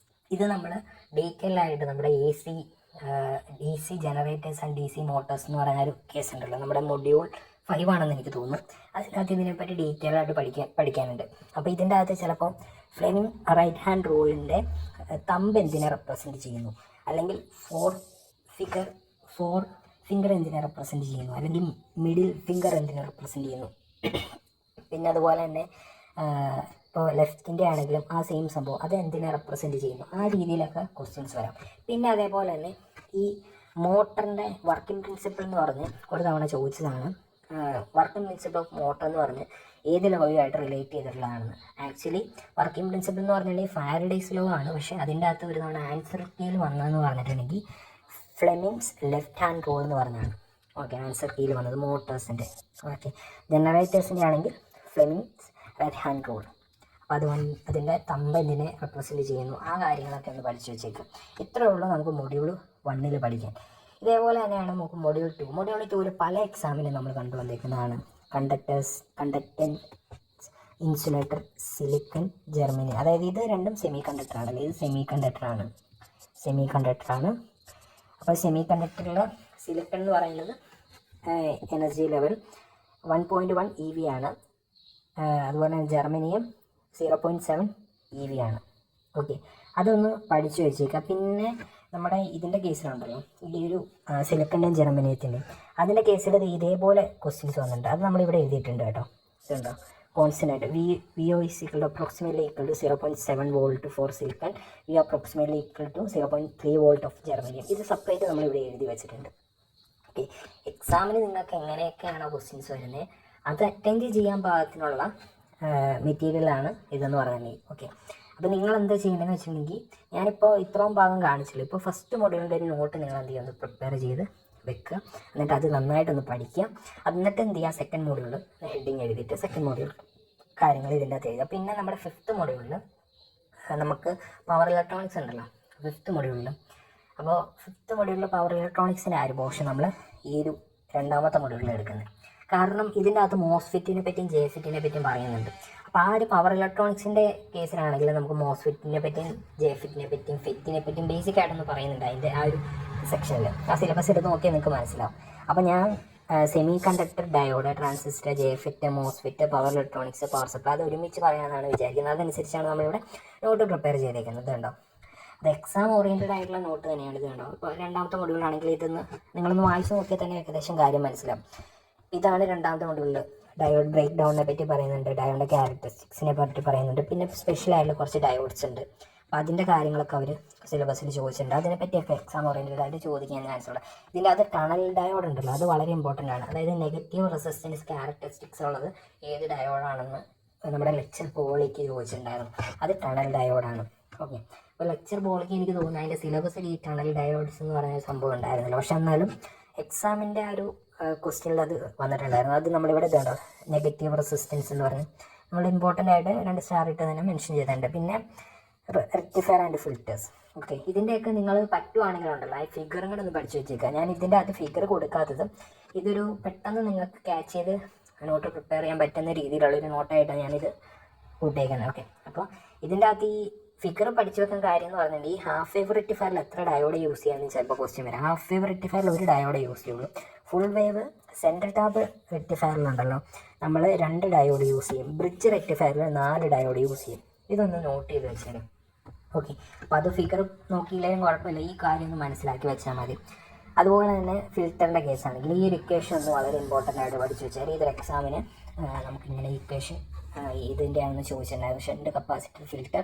ഇത് നമ്മൾ ഡീറ്റെയിൽ ആയിട്ട് നമ്മുടെ DC generators and DC Motors എന്ന് പറയുന്ന ഒരു കേസ് ഉണ്ടല്ലോ, നമ്മുടെ മൊഡ്യൂൾ 5 ആണെന്ന് എനിക്ക് തോന്നുന്നു. അതിനകത്ത് ഇതിനെപ്പറ്റി ഡീറ്റെയിൽ ആയിട്ട് പഠിക്കാനുണ്ട്. അപ്പോൾ ഇതിൻ്റെ അകത്ത് ചിലപ്പോൾ ഫ്ലെമിംഗ് റൈറ്റ് ഹാൻഡ് റൂളിൻ്റെ തമ്പ് എന്തിനെ റെപ്രസെൻറ്റ് ചെയ്യുന്നു, അല്ലെങ്കിൽ ഫോർ ഫിംഗർ എന്തിനെ റെപ്രസെൻറ്റ് ചെയ്യുന്നു, അല്ലെങ്കിൽ മിഡിൽ ഫിംഗർ എന്തിനെ റെപ്രസെൻറ്റ് ചെയ്യുന്നു. പിന്നെ അതുപോലെ തന്നെ ഇപ്പോൾ ലെഫ്റ്റിൻ്റെ ആണെങ്കിലും ആ സെയിം സംഭവം അത് എന്തിനെ റെപ്രസെൻറ്റ് ചെയ്യുന്നു, ആ രീതിയിലൊക്കെ ക്വസ്റ്റ്യൻസ് വരാം. പിന്നെ അതേപോലെ തന്നെ ഈ മോട്ടറിൻ്റെ വർക്കിംഗ് പ്രിൻസിപ്പിൾ എന്ന് പറഞ്ഞ് ഒരു തവണ ചോദിച്ചതാണ്. വർക്കിംഗ് പ്രിൻസിപ്പിൾ ഓഫ് മോട്ടർ എന്ന് പറഞ്ഞ് ഏത് ലോയുമായിട്ട് റിലേറ്റ് ചെയ്തിട്ടുള്ളതാണെന്ന്. ആക്ച്വലി വർക്കിംഗ് പ്രിൻസിപ്പിൾ എന്ന് പറഞ്ഞിട്ടുണ്ടെങ്കിൽ ഫാരഡേസ് ലോ ആണ്, പക്ഷേ അതിൻ്റെ അകത്ത് ഒരു തവണ ആൻസർ കീയിൽ വന്നതെന്ന് പറഞ്ഞിട്ടുണ്ടെങ്കിൽ ഫ്ലെമിങ്സ് ലെഫ്റ്റ് ഹാൻഡ് റൂൾ എന്ന് പറഞ്ഞാണ്. ഓക്കെ, ആൻസർ കീയിൽ വന്നത് മോട്ടേഴ്സിൻ്റെ. ഓക്കെ, ജനറേറ്റേഴ്സിൻ്റെ ആണെങ്കിൽ ഫ്ലെമിങ്സ് റൈറ്റ് ഹാൻഡ് റൂൾ. അപ്പോൾ അതുകൊണ്ട് അതിൻ്റെ തമ്പ് എന്തിനെ റെപ്രസെൻറ്റ് ചെയ്യുന്നു, ആ കാര്യങ്ങളൊക്കെ ഒന്ന് പഠിച്ചു വെച്ചേക്കും. ഇത്രയേ ഉള്ളൂ നമുക്ക് മൊഡ്യൂൾ 1 പഠിക്കാൻ. ഇതേപോലെ തന്നെയാണ് നമുക്ക് മൊഡ്യൂൾ 2 പല എക്സാമിനും നമ്മൾ കണ്ടുവന്നേക്കുന്നതാണ്. Conductance, insulator, silicon, Germany. അതായത് ഇത് രണ്ടും സെമി കണ്ടക്ടറാണ്. ഇത് സെമി കണ്ടക്ടറാണ്. അപ്പോൾ സെമി കണ്ടക്ടറിൽ സിലിക്കൺ എന്ന് പറയുന്നത് എനർജി ലെവൽ 1.1 EV ആണ്. അതുപോലെ തന്നെ ജർമ്മനിയും 0.7 EV ആണ്. ഓക്കെ, അതൊന്ന് പഠിച്ചു വെച്ചേക്കുക. പിന്നെ നമ്മുടെ ഇതിൻ്റെ കേസിലുണ്ടല്ലോ, ഈ ഒരു സിലിക്കൻ്റെയും ജർമ്മനിയത്തിൻ്റെയും അതിൻ്റെ കേസിൽ ഇതേപോലെ ക്വസ്റ്റ്യൻസ് വന്നിട്ടുണ്ട്. അത് നമ്മളിവിടെ എഴുതിയിട്ടുണ്ട് കേട്ടോ. ഇതുണ്ടോ, constant VO is equal to approximately equal to 0.7 volt for silicon, V approximately equal to 0.3 volt of germanium. ഇത് സെപ്പറേറ്റ് നമ്മളിവിടെ എഴുതി വെച്ചിട്ടുണ്ട്. ഓക്കെ, എക്സാമിന് നിങ്ങൾക്ക് എങ്ങനെയൊക്കെയാണോ ക്വസ്റ്റ്യൻസ് വരുന്നത് അത് അറ്റൻഡ് ചെയ്യാൻ പാകത്തിനുള്ള മെറ്റീരിയലാണ് ഇതെന്ന് പറയുന്നത്. ഓക്കെ, അപ്പോൾ നിങ്ങൾ എന്താ ചെയ്യേണ്ടതെന്ന് വെച്ചിട്ടുണ്ടെങ്കിൽ ഞാനിപ്പോൾ ഇത്രയും ഭാഗം കാണിച്ചില്ല. ഇപ്പോൾ ഫസ്റ്റ് മൊഡ്യൂളിൻ്റെ ഒരു നോട്ട് നിങ്ങൾ എന്ത് ചെയ്യുക, ഒന്ന് പ്രിപ്പയർ ചെയ്ത് വെക്കുക. എന്നിട്ട് അത് നന്നായിട്ടൊന്ന് പഠിക്കുക. എന്നിട്ട് എന്ത് ചെയ്യുക, സെക്കൻഡ് മൊഡ്യൂൾ ഹെഡിങ് എഴുതിയിട്ട് സെക്കൻഡ് മൊഡ്യൂൾ കാര്യങ്ങൾ ഇതിൻ്റെ അകത്ത് എഴുതുക. പിന്നെ നമ്മുടെ 5th മൊഡ്യൂളിൽ നമുക്ക് പവർ ഇലക്ട്രോണിക്സ് ഉണ്ടല്ലോ, 5th മൊഡ്യൂളിൽ. അപ്പോൾ 5th മൊഡ്യൂളിൽ പവർ ഇലക്ട്രോണിക്സിൻ്റെ ആ ഒരു പോർഷൻ നമ്മൾ ഈ ഒരു 2ാമത്തെ മൊഡ്യൂളിൽ എടുക്കുന്നത്. കാരണം ഇതിൻ്റെ അകത്ത് മോസ്ഫെറ്റിനെ പറ്റിയും ജെഫെറ്റിനെ പറ്റിയും പറയുന്നുണ്ട്. അപ്പോൾ ആ ഒരു പവർ ഇലക്ട്രോണിക്സിൻ്റെ കേസിലാണെങ്കിൽ നമുക്ക് മോസ്ഫെറ്റിനെ പറ്റിയും ജെഫെറ്റിനെ പറ്റിയും ഫെറ്റിനെ പറ്റിയും ബേസിക് ആയിട്ടൊന്ന് പറയുന്നുണ്ട് അതിൻ്റെ ആ ഒരു സെക്ഷനിൽ. ആ സിലബസ് എടുത്ത് നോക്കിയാൽ നിങ്ങൾക്ക് മനസ്സിലാവും. അപ്പോൾ ഞാൻ semi conductor, diode, transistor, ജെഫെറ്റ്, MOSFET, power electronics, power supply അത് ഒരുമിച്ച് പറയാനാണ് വിചാരിക്കുന്നത്. അതനുസരിച്ചാണ് നമ്മളിവിടെ നോട്ട് പ്രിപ്പയർ ചെയ്തേക്കുന്നത്. ഇതുണ്ടോ, അത് എക്സാം ഓറിയൻറ്റഡ് ആയിട്ടുള്ള നോട്ട് തന്നെയാണ്. ഇത് കണ്ടോ, ഇപ്പോൾ 2ാമത്തെ മൊഡ്യൂളാണെങ്കിൽ ഇതൊന്ന് നിങ്ങളൊന്ന് വായിച്ച് നോക്കിയാൽ തന്നെ ഏകദേശം കാര്യം മനസ്സിലാവും. ഇതാണ് 2ാമത്തെ മൊഡ്യൂളിൽ. ഡയോഡ് ബ്രേക്ക് ഡൗണിനെ പറ്റി പറയുന്നുണ്ട്, ഡയോഡിൻ്റെ ക്യാരക്ടറിസ്റ്റിക്സിനെ പറ്റി പറയുന്നുണ്ട്. പിന്നെ സ്പെഷ്യലായിട്ടുള്ള കുറച്ച് ഡയോഡ്സ് ഉണ്ട്. അപ്പോൾ അതിൻ്റെ കാര്യങ്ങളൊക്കെ അവർ സിലബസിൽ ചോദിച്ചിട്ടുണ്ട്. അതിനെപ്പറ്റിയൊക്കെ എക്സാം ഓറിയൻറ്റഡ് ആയിട്ട് ചോദിക്കാൻ ചാൻസ് ഉള്ളത്. ഇതിൻ്റെ അത് ടണൽ ഡയോഡ് ഉണ്ടല്ലോ, അത് വളരെ ഇമ്പോർട്ടൻ്റ് ആണ്. അതായത് നെഗറ്റീവ് റെസിസ്റ്റൻസ് ക്യാരക്ടറിസ്റ്റിക്സ് ഉള്ളത് ഏത് ഡയോഡാണെന്ന് നമ്മുടെ ലെക്ചർ പോളിക്ക് ചോദിച്ചിട്ടുണ്ടായിരുന്നു. അത് ടണൽ ഡയോഡാണ്. ഓക്കെ, അപ്പോൾ ലെക്ചർ പോളിക്ക് എനിക്ക് തോന്നുന്നു അതിൻ്റെ സിലബസിൽ ഈ ടണൽ ഡയോഡ്സ് എന്ന് പറയുന്ന സംഭവം ഉണ്ടായിരുന്നില്ല. പക്ഷെ എന്നാലും എക്സാമിൻ്റെ ആ ഒരു ക്വസ്റ്റ്യനിൽ അത് വന്നിട്ടുണ്ടായിരുന്നു. അത് നമ്മളിവിടെ ഇതുണ്ടോ, നെഗറ്റീവ് റെസിസ്റ്റൻസ് എന്ന് പറഞ്ഞ് നമ്മൾ ഇമ്പോർട്ടൻ്റ് ആയിട്ട് 2 സ്റ്റാർ ഇട്ട് തന്നെ മെൻഷൻ ചെയ്തിട്ടുണ്ട്. പിന്നെ റെക്ടിഫയർ ആൻഡ് ഫിൽറ്റേഴ്സ്. ഓക്കെ, ഇതിൻ്റെയൊക്കെ നിങ്ങൾ പറ്റുവാണെങ്കിലുണ്ടല്ലോ ആ ഫിഗറും കൂടെ ഒന്ന് പഠിച്ചു വെച്ചേക്കുക. ഞാൻ ഇതിൻ്റെ അകത്ത് ഫിഗർ കൊടുക്കാത്തത് ഇതൊരു പെട്ടെന്ന് നിങ്ങൾക്ക് ക്യാച്ച് ചെയ്ത് നോട്ട് പ്രിപ്പയർ ചെയ്യാൻ പറ്റുന്ന രീതിയിലുള്ളൊരു നോട്ടായിട്ടാണ് ഞാനിത് കൂട്ടേക്കുന്നത്. ഓക്കെ, അപ്പോൾ ഇതിൻ്റെ അകത്ത് ഈ ഫിഗർ പഠിച്ചു വെക്കാൻ കാര്യം എന്ന് പറഞ്ഞിട്ടുണ്ടെങ്കിൽ ഈ ഹാഫ് വേവ് റെക്ടിഫയറിൽ എത്ര ഡയോഡ് യൂസ് ചെയ്യാമെന്ന് ചിലപ്പോൾ ക്വസ്റ്റ്യൻ വരാം. ഹാഫ് വേവ് റെക്ടിഫയറിൽ ഒരു ഡയോഡ് യൂസ് ചെയ്യുള്ളൂ. ഫുൾ വേവ് സെൻട്രൽ ടാപ്പ് റെക്ടിഫയറിലുണ്ടല്ലോ നമ്മൾ 2 ഡയോഡ് യൂസ് ചെയ്യും. ബ്രിഡ്ജ് റെക്ടിഫയറിൽ 4 ഡയോഡ് യൂസ് ചെയ്യും. ഇതൊന്ന് നോട്ട് ചെയ്ത് വെച്ചാൽ ഓക്കെ. അപ്പോൾ അത് ഫിഗർ നോക്കിയില്ലെങ്കിലും കുഴപ്പമില്ല, ഈ കാര്യം ഒന്ന് മനസ്സിലാക്കി വെച്ചാൽ മതി. അതുപോലെ തന്നെ ഫിൽറ്ററിൻ്റെ കേസാണെങ്കിൽ ഈ ഒരു ഇക്വേഷൻ ഒന്ന് വളരെ ഇമ്പോർട്ടൻ്റ് ആയിട്ട് പഠിച്ചു വെച്ചാൽ ഇതൊരു എക്സാമിന് നമുക്കിങ്ങനെ ഇക്വേഷൻ ഇതിൻ്റെ ആണെന്ന് ചോദിച്ചിട്ടുണ്ടായിരുന്നു. ഷണ്ട് കപ്പാസിറ്റർ ഫിൽറ്റർ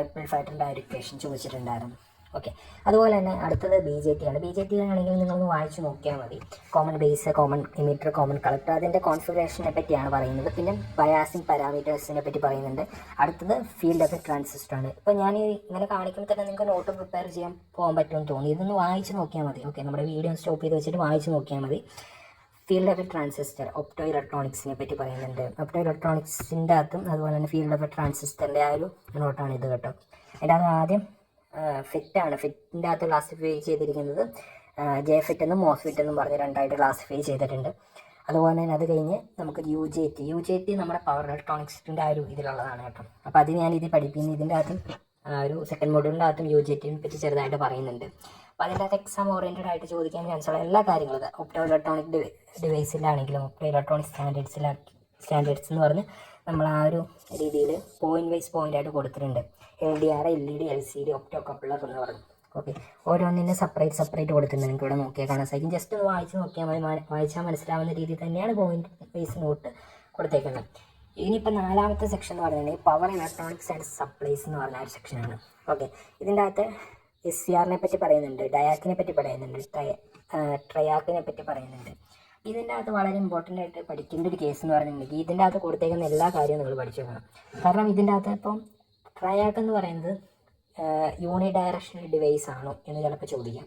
റിപ്പിൾ ഫാക്ടറിൻ്റെ ആ ഒരു ഇക്വേഷൻ ചോദിച്ചിട്ടുണ്ടായിരുന്നു. ഓക്കെ, അതുപോലെ തന്നെ അടുത്തത് BJT ആണ്. BJT ആണെങ്കിൽ നിങ്ങളൊന്ന് വായിച്ച് നോക്കിയാൽ മതി. Common base, common emitter, common collector, അതിൻ്റെ കോൺഫിഗറേഷനെ പറ്റിയാണ് പറയുന്നത്. പിന്നെ ബയാസിങ് പാരാമീറ്റേഴ്സിനെ പറ്റി പറയുന്നുണ്ട്. അടുത്തത് ഫീൽഡ് എഫക്ട് ട്രാൻസിസ്റ്റർ ആണ്. ഇപ്പോൾ ഞാൻ ഇങ്ങനെ കാണിക്കുമ്പോൾ തന്നെ നിങ്ങൾക്ക് നോട്ട് പ്രിപ്പയർ ചെയ്യാൻ പോകാൻ പറ്റുമെന്ന് തോന്നി. ഇതൊന്ന് വായിച്ച് നോക്കിയാൽ മതി. ഓക്കെ, നമ്മുടെ വീഡിയോ സ്റ്റോപ്പ് ചെയ്ത് വെച്ചിട്ട് വായിച്ച് നോക്കിയാൽ മതി. ഫീൽഡ് എഫക്ട് ട്രാൻസിസ്റ്റർ ഒപ്റ്റോ ഇലക്ട്രോണിക്സിനെ പറ്റി പറയുന്നുണ്ട്. ഒപ്റ്റോ ഇലക്ട്രോണിക്സിൻ്റെ അകത്തും അതുപോലെ തന്നെ ഫീൽഡ് എഫക്ട് ട്രാൻസിസ്റ്ററിൻ്റെ ആ ഒരു നോട്ടാണ് ഇത് കേട്ടോ. അതിൻ്റെ അത് ആദ്യം ഫിറ്റാണ്. ഫിറ്റിൻ്റെ അകത്ത് ക്ലാസിഫൈ ചെയ്തിരിക്കുന്നത് ജെ ഫിറ്റ് എന്നും മോസ്ഫിറ്റ് എന്നും പറഞ്ഞ് രണ്ടായിട്ട് ക്ലാസിഫൈ ചെയ്തിട്ടുണ്ട്. അതുപോലെ തന്നെ അത് കഴിഞ്ഞ് നമുക്ക് യു ജെ ടി നമ്മുടെ പവർ ഇലക്ട്രോണിക്സിൻ്റെ ആ ഒരു ഇതിലുള്ളതാണ് കേട്ടോ. അപ്പോൾ അത് ഞാൻ ഇത് പഠിപ്പിക്കുന്നു. ഇതിൻ്റെ അകത്തും ഒരു സെക്കൻഡ് മോഡ്യൂളിൻ്റെ അകത്തും യു.ജെ.ടിനെ പറ്റി ചെറുതായിട്ട് പറയുന്നുണ്ട്. അപ്പോൾ അതിൻ്റെ അകത്ത് എക്സാം ഓറിയൻറ്റഡ് ആയിട്ട് ചോദിക്കാൻ ചാൻസുള്ള എല്ലാ കാര്യങ്ങളും ഒപ്റ്റോ ഇലക്ട്രോണിക് ഡിവൈസിലാണെങ്കിലും ഒപ്റ്റോ ഇലക്ട്രോണിക് സ്റ്റാൻഡേർഡ്സ് എന്ന് പറഞ്ഞ് നമ്മൾ ആ ഒരു രീതിയിൽ പോയിൻ്റ് ആയിട്ട് കൊടുത്തിട്ടുണ്ട്. LDR, LED, LCD, ഒപ്റ്റോ കപ്പിളർ എന്ന് പറഞ്ഞു. ഓക്കെ, ഓരോന്നിനും സെപ്പറേറ്റ് കൊടുത്തിട്ടുണ്ട്. നിങ്ങൾക്ക് ഇവിടെ നോക്കിയാൽ കാണാൻ സാധിക്കും. ജസ്റ്റ് ഒന്ന് വായിച്ച് നോക്കിയാൽ മതി. വായിച്ചാൽ മനസ്സിലാവുന്ന രീതിയിൽ തന്നെയാണ് പോയിന്റ് വൈസ് നോട്ട് കൊടുത്തേക്കുന്നത്. ഇനിയിപ്പോൾ 4ാമത്തെ സെക്ഷൻ എന്ന് പറഞ്ഞിട്ടുണ്ടെങ്കിൽ പവർ ഇലക്ട്രോണിക്സ് ആൻഡ് സപ്ലൈസ് എന്ന് പറഞ്ഞ ഒരു സെക്ഷനാണ്. ഓക്കെ, ഇതിൻ്റെ അകത്ത് SCRനെ പറ്റി പറയുന്നുണ്ട്, ഡയാക്കിനെ പറ്റി പറയുന്നുണ്ട്, ട്രയാക്കിനെ പറ്റി പറയുന്നുണ്ട്. ഇതിൻ്റെ അകത്ത് വളരെ ഇമ്പോർട്ടൻ്റ് ആയിട്ട് പഠിക്കേണ്ട ഒരു കേസ് എന്ന് പറഞ്ഞിട്ടുണ്ടെങ്കിൽ ഇതിൻ്റെ അകത്ത് കൊടുത്തേക്കുന്ന എല്ലാ കാര്യവും നിങ്ങൾ പഠിച്ചു വെക്കണം. കാരണം ഇതിൻ്റെ അകത്ത് ഇപ്പം ട്രയാക്ക് എന്ന് പറയുന്നത് യൂണി ഡയറക്ഷണൽ ഡിവൈസ് ആണോ എന്ന് ചിലപ്പോൾ ചോദിക്കാം.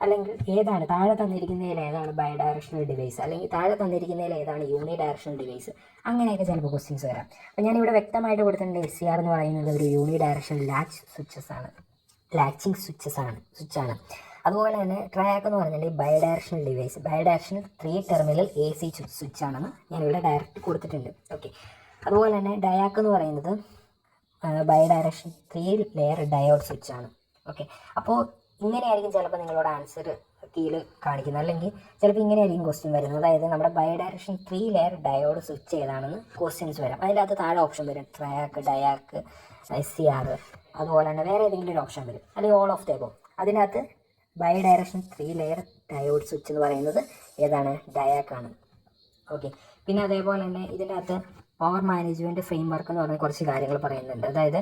അല്ലെങ്കിൽ ഏതാണ് താഴെ തന്നിരിക്കുന്നതിൽ ഏതാണ് ബൈ ഡയറക്ഷണൽ ഡിവൈസ്, അല്ലെങ്കിൽ താഴെ തന്നിരിക്കുന്നതിൽ ഏതാണ് യൂണി ഡയറക്ഷണൽ ഡിവൈസ്, അങ്ങനെയൊക്കെ ചിലപ്പോൾ ക്വസ്റ്റ്യൻസ് വരാം. അപ്പോൾ ഞാനിവിടെ വ്യക്തമായിട്ട് കൊടുത്തിട്ടുണ്ട് SCR എന്ന് പറയുന്നത് ഒരു യൂണി ഡയറക്ഷണൽ ലാച്ചിങ് സ്വിച്ചാണ്. അതുപോലെ തന്നെ ട്രയാക്ക് എന്ന് പറഞ്ഞാൽ bidirectional device, bidirectional 3 terminal AC സ്വിച്ചാണെന്ന് ഞാനിവിടെ ഡയറക്റ്റ് കൊടുത്തിട്ടുണ്ട്. ഓക്കെ, അതുപോലെ തന്നെ ഡയാക്ക് എന്ന് പറയുന്നത് ബൈ ഡയറക്ഷൻ 3 ലെയർ ഡയോഡ് സ്വിച്ചാണ്. ഓക്കെ, അപ്പോൾ ഇങ്ങനെയായിരിക്കും ചിലപ്പോൾ നിങ്ങളോട് ആൻസർ കീയിൽ കാണിക്കുന്നത്, അല്ലെങ്കിൽ ചിലപ്പോൾ ഇങ്ങനെയായിരിക്കും ക്വസ്റ്റ്യൻ വരുന്നത്. അതായത് നമ്മുടെ bi direction 3 layer diode switch ഏതാണെന്ന് ക്വസ്റ്റ്യൻസ് വരാം. അതിൻ്റെ അകത്ത് താഴെ ഓപ്ഷൻ വരും ട്രയാക്ക്, ഡയാക്ക്, SCR, അതുപോലെ തന്നെ വേറെ ഏതെങ്കിലും ഒരു ഓപ്ഷൻ വരും, അല്ലെങ്കിൽ ഓൾ ഓഫ് ദ എബോവ്. അതിനകത്ത് bi direction 3 layer diode switch എന്ന് പറയുന്നത് ഏതാണ്? ഡയാക്കാണ്. ഓക്കെ, പിന്നെ അതേപോലെ തന്നെ ഇതിൻ്റെ അകത്ത് പവർ മാനേജ്മെൻറ്റ് ഫ്രെയിം വർക്ക് എന്ന് പറഞ്ഞ കുറച്ച് കാര്യങ്ങൾ പറയുന്നുണ്ട്. അതായത്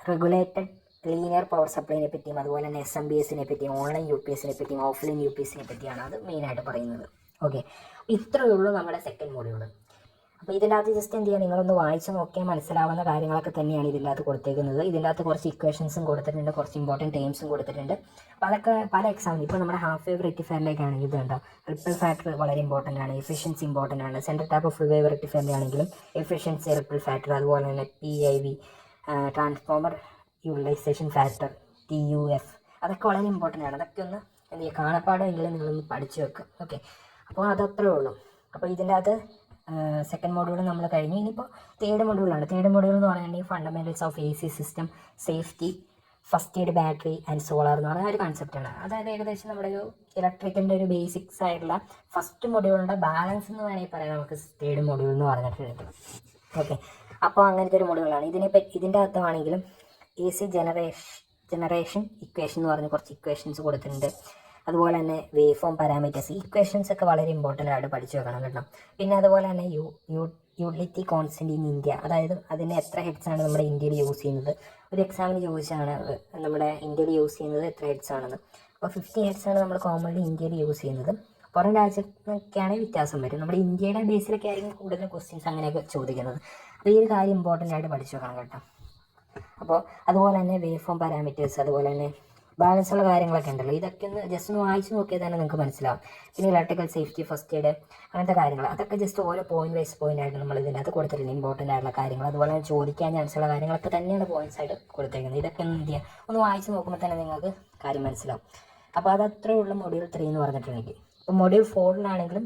റെഗുലേറ്റഡ് ലീനിയർ പവർ സപ്ലൈനെ പറ്റിയും അതുപോലെ തന്നെ SMPSനെ പറ്റിയും ഓൺലൈൻ UPSനെ പറ്റിയും ഓഫ്ലൈൻ UPSനെ പറ്റിയാണ് അത് മെയിനായിട്ട് പറയുന്നത്. ഓക്കെ, ഇത്രയേ ഉള്ളൂ നമ്മുടെ സെക്കൻഡ് മോഡ്യൂൾ. അപ്പോൾ ഇതിൻ്റെ അകത്ത് ജസ്റ്റ് എന്ത് ചെയ്യുക, നിങ്ങളൊന്ന് വായിച്ച് നോക്കിയാൽ മനസ്സിലാവുന്ന കാര്യങ്ങളൊക്കെ തന്നെയാണ് ഇതിൻ്റെ അകത്ത് കൊടുത്തേക്കുന്നത്. ഇതിൻ്റെ അകത്ത് കുറച്ച് ഇക്വേഷൻസും കൊടുത്തിട്ടുണ്ട്, കുറച്ച് ഇമ്പോർട്ടൻറ്റ് ടേംസും കൊടുത്തിട്ടുണ്ട്. അപ്പോൾ അതൊക്കെ പല എക്സാമിന് ഇപ്പോൾ നമ്മുടെ ഹാഫ് വേവ് റെക്ടിഫയറിലേക്കാണെങ്കിൽ ഇതുണ്ടോ, റിപ്പിൾ ഫാക്ടർ വളരെ ഇമ്പോർട്ടൻ്റ് ആണ്, എഫിഷ്യൻസി ഇമ്പോർട്ടൻ്റ് ആണ്. സെൻട്രൽ ടാപ്പ് ഫുൾ വേവ് റെക്ടിഫയറിലാണെങ്കിലും എഫിഷ്യൻസി, റിപ്പിൾ ഫാക്ടർ, അതുപോലെ തന്നെ PIV, transformer utilisation factor, TUF, അതൊക്കെ വളരെ ഇമ്പോർട്ടൻ്റ് ആണ്. അതൊക്കെ ഒന്ന് എന്ത് ചെയ്യുക, കാണപ്പാടെങ്കിലും നിങ്ങളൊന്ന് പഠിച്ചു വെക്കുക. ഓക്കെ, അപ്പോൾ അതത്രേ ഉള്ളൂ. അപ്പോൾ ഇതിൻ്റെ അകത്ത് സെക്കൻഡ് മോഡ്യൂൾ നമ്മൾ കഴിഞ്ഞു. ഇനിയിപ്പോൾ തേർഡ് മോഡ്യൂളാണ്. തേർഡ് മോഡ്യൂൾ എന്ന് പറയുകയാണെങ്കിൽ fundamentals of AC system, safety, first aid, battery and solar എന്ന് പറയുന്ന ഒരു കൺസെപ്റ്റാണ്. അതായത് ഏകദേശം നമ്മുടെ ഒരു ഇലക്ട്രിക്കലിൻ്റെ ഒരു ബേസിക്സ് ആയിട്ടുള്ള ഫസ്റ്റ് മോഡ്യൂളിൻ്റെ ബാലൻസ് എന്ന് വേണമെങ്കിൽ പറയാം നമുക്ക് തേർഡ് മോഡ്യൂൾ എന്ന് പറഞ്ഞിട്ടുണ്ട്. ഓക്കെ, അപ്പോൾ അങ്ങനത്തെ ഒരു മോഡ്യൂളാണ്. ഇതിൻ്റെ അകത്താണെങ്കിലും AC ജനറേഷൻ ഇക്വേഷൻ എന്ന് പറഞ്ഞ് കുറച്ച് ഇക്വേഷൻസ് കൊടുത്തിട്ടുണ്ട്. അതുപോലെ തന്നെ വേവ് ഫോം പാരാമീറ്റേഴ്സ്, ഇക്വേഷൻസ് ഒക്കെ വളരെ ഇമ്പോർട്ടൻ്റ് ആയിട്ട് പഠിച്ചു വെക്കണം കേട്ടോ. പിന്നെ അതുപോലെ തന്നെ യൂട്ടിലിറ്റി കോൺസ്റ്റൻറ്റ് ഇൻ ഇന്ത്യ, അതായത് അതിന് എത്ര ഹെഡ്സാണ് നമ്മുടെ ഇന്ത്യയിൽ യൂസ് ചെയ്യുന്നത്. ഒരു എക്സാമിന് ചോദിച്ചാണ് നമ്മുടെ ഇന്ത്യയിൽ യൂസ് ചെയ്യുന്നത് എത്ര ഹെഡ്സ് ആണെന്ന്. അപ്പോൾ 50 ഹെഡ്സാണ് നമ്മൾ കോമൺലി ഇന്ത്യയിൽ യൂസ് ചെയ്യുന്നത്. പുറം രാജ്യത്തൊക്കെയാണെങ്കിൽ വ്യത്യാസം വരും. നമ്മുടെ ഇന്ത്യയുടെ ബേസിലൊക്കെ ആയിരിക്കും കൂടുതൽ ക്വസ്റ്റ്യൻസ് അങ്ങനെയൊക്കെ ചോദിക്കുന്നത്. അപ്പോൾ ഈ ഒരു കാര്യം ഇമ്പോർട്ടൻ്റ് ആയിട്ട് പഠിച്ചു വെക്കണം കേട്ടോ. അപ്പോൾ അതുപോലെ തന്നെ വേവ് ഫോം പാരാമീറ്റേഴ്സ്, അതുപോലെ തന്നെ ബാലൻസ് ഉള്ള കാര്യങ്ങളൊക്കെ ഉണ്ടല്ലോ, ഇതൊക്കെ ഒന്ന് ജസ്റ്റ് ഒന്ന് വായിച്ച് നോക്കിയാൽ തന്നെ നിങ്ങൾക്ക് മനസ്സിലാവും. പിന്നെ ഇലക്ട്രിക്കൽ സേഫ്റ്റി, ഫസ്റ്റ് എയ്ഡ്, അങ്ങനത്തെ കാര്യങ്ങൾ, അതൊക്കെ ജസ്റ്റ് ഓരോ പോയിന്റ് വൈസ് പോയിന്റ് ആയിട്ട് നമ്മൾ ഇതിനകത്ത് കൊടുത്തിട്ടുണ്ട്. ഇമ്പോർട്ടൻ്റ് ആയിട്ടുള്ള കാര്യങ്ങൾ, അതുപോലെ തന്നെ ചോദിക്കാൻ ചാൻസുള്ള കാര്യങ്ങളൊക്കെ തന്നെയാണ് പോയിന്റ്സ് ആയിട്ട് കൊടുത്തേക്കുന്നത്. ഇതൊക്കെ ഒന്ന് എന്ത് ചെയ്യുക, ഒന്ന് വായിച്ച് നോക്കുമ്പോൾ തന്നെ നിങ്ങൾക്ക് കാര്യം മനസ്സിലാവും. അപ്പോൾ അതത്രേ ഉള്ളൂ മൊഡ്യൂൾ 3 എന്ന് പറഞ്ഞിട്ടുണ്ടെങ്കിൽ. അപ്പോൾ മൊഡ്യൂൾ 4-ലാണെങ്കിലും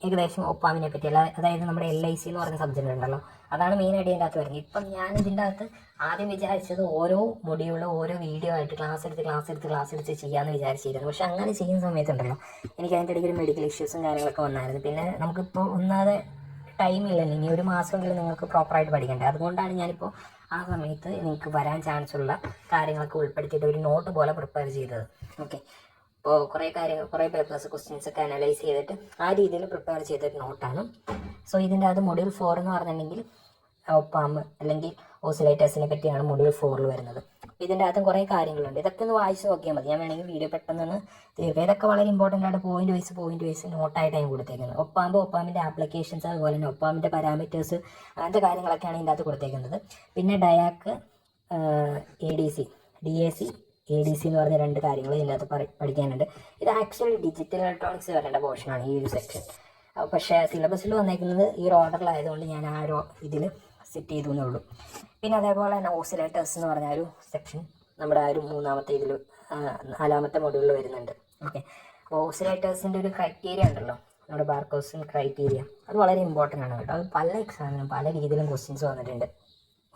ഏകദേശം ഒപ്പാമിനെ പറ്റി, അതായത് നമ്മുടെ LIC എന്ന് പറഞ്ഞ സബ്ജക്റ്റ് ഉണ്ടല്ലോ, അതാണ് മെയിനായിട്ട് ഇതിൻ്റെ അകത്ത് വരുന്നത്. ഇപ്പം ഞാൻ ഇതിൻ്റെ അകത്ത് ആദ്യം വിചാരിച്ചത് ഓരോ മൊഡ്യൂളിൽ ഓരോ വീഡിയോ ആയിട്ട് ക്ലാസ് എടുത്ത് ചെയ്യാമെന്ന് വിചാരിച്ചിരുന്നു. പക്ഷെ അങ്ങനെ ചെയ്യുന്ന സമയത്തുണ്ടല്ലോ എനിക്ക് അതിൻ്റെ ഇടയ്ക്ക് ഒരു മെഡിക്കൽ ഇഷ്യൂസും കാര്യങ്ങളൊക്കെ വന്നായിരുന്നു. പിന്നെ നമുക്കിപ്പോൾ ഒന്നാതെ ടൈമില്ലല്ലോ, ഇനി ഒരു മാസമെങ്കിലും നിങ്ങൾക്ക് പ്രോപ്പറായിട്ട് പഠിക്കണ്ടേ. അതുകൊണ്ടാണ് ഞാനിപ്പോൾ ആ സമയത്ത് നിങ്ങൾക്ക് വരാൻ ചാൻസ് ഉള്ള കാര്യങ്ങളൊക്കെ ഉൾപ്പെടുത്തിയിട്ട് ഒരു നോട്ട് പോലെ പ്രിപ്പയർ ചെയ്തത്. ഓക്കെ, ഇപ്പോൾ കുറേ പേപ്പേഴ്സ് ക്വസ്റ്റ്യൻസ് ഒക്കെ അനലൈസ് ചെയ്തിട്ട് ആ രീതിയിൽ പ്രിപ്പയർ ചെയ്തൊരു നോട്ടാണ്. സോ ഇതിൻ്റെ അത് മൊഡ്യൂൾ 4 എന്ന് പറഞ്ഞിട്ടുണ്ടെങ്കിൽ ഒപ്പാം അല്ലെങ്കിൽ ഓസിലേറ്റേഴ്സിനെ പറ്റിയാണ് മൊഡ്യൂൾ 4 വരുന്നത്. ഇതിൻ്റെ അകത്തും കുറേ കാര്യങ്ങളുണ്ട്. ഇതൊക്കെ ഒന്ന് വായിച്ച് നോക്കിയാൽ മതി. ഞാൻ വേണമെങ്കിൽ വീഡിയോ പെട്ടെന്ന് തീർക്കാം. ഇതൊക്കെ വളരെ ഇമ്പോർട്ടൻ്റ് ആയിട്ട് പോയിന്റ് വൈസ് നോട്ടായിട്ടാണ് കൊടുത്തേക്കുന്നത്. ഒപ്പാമിൻ്റെ ആപ്ലിക്കേഷൻസ്, അതുപോലെ തന്നെ ഒപ്പാമിൻ്റെ പാരാമീറ്റേഴ്സ്, അങ്ങനത്തെ കാര്യങ്ങളൊക്കെയാണ് ഇതിൻ്റെ അകത്ത് കൊടുത്തേക്കുന്നത്. പിന്നെ ഡയാക്ക്, ADC, DAC, ADC എന്ന് പറഞ്ഞ 2 കാര്യങ്ങൾ ഇതിനകത്ത് പഠിക്കാനുണ്ട്. ഇത് ആക്ച്വലി ഡിജിറ്റൽ ഇലക്ട്രോണിക്സ് വരേണ്ട പോർഷനാണ് ഈ ഒരു സെക്ഷൻ. പക്ഷേ സിലബസിൽ വന്നേക്കുന്നത് ഈ ഒരു ഓർഡറിലായതുകൊണ്ട് ഞാൻ ആ ഒരു ഇതിൽ സെറ്റ് ചെയ്തു എന്നേ ഉള്ളൂ. പിന്നെ അതേപോലെ തന്നെ ഓസിലേറ്റേഴ്സ് എന്ന് പറഞ്ഞ ഒരു സെക്ഷൻ നമ്മുടെ ആ ഒരു 3ാമത്തെ ഇതിൽ 4ാമത്തെ മൊഡ്യൂളിൽ വരുന്നുണ്ട്. ഓക്കെ, അപ്പോൾ ഓസിലേറ്റേഴ്സിൻ്റെ ഒരു ക്രൈറ്റീരിയ ഉണ്ടല്ലോ, നമ്മുടെ ബാർക്കോസിൻ ക്രൈറ്റീരിയ, അത് വളരെ ഇമ്പോർട്ടൻ്റ് ആണ് കേട്ടോ. അത് പല എക്സാമിനും പല രീതിയിലും ക്വസ്റ്റ്യൻസ് വന്നിട്ടുണ്ട്.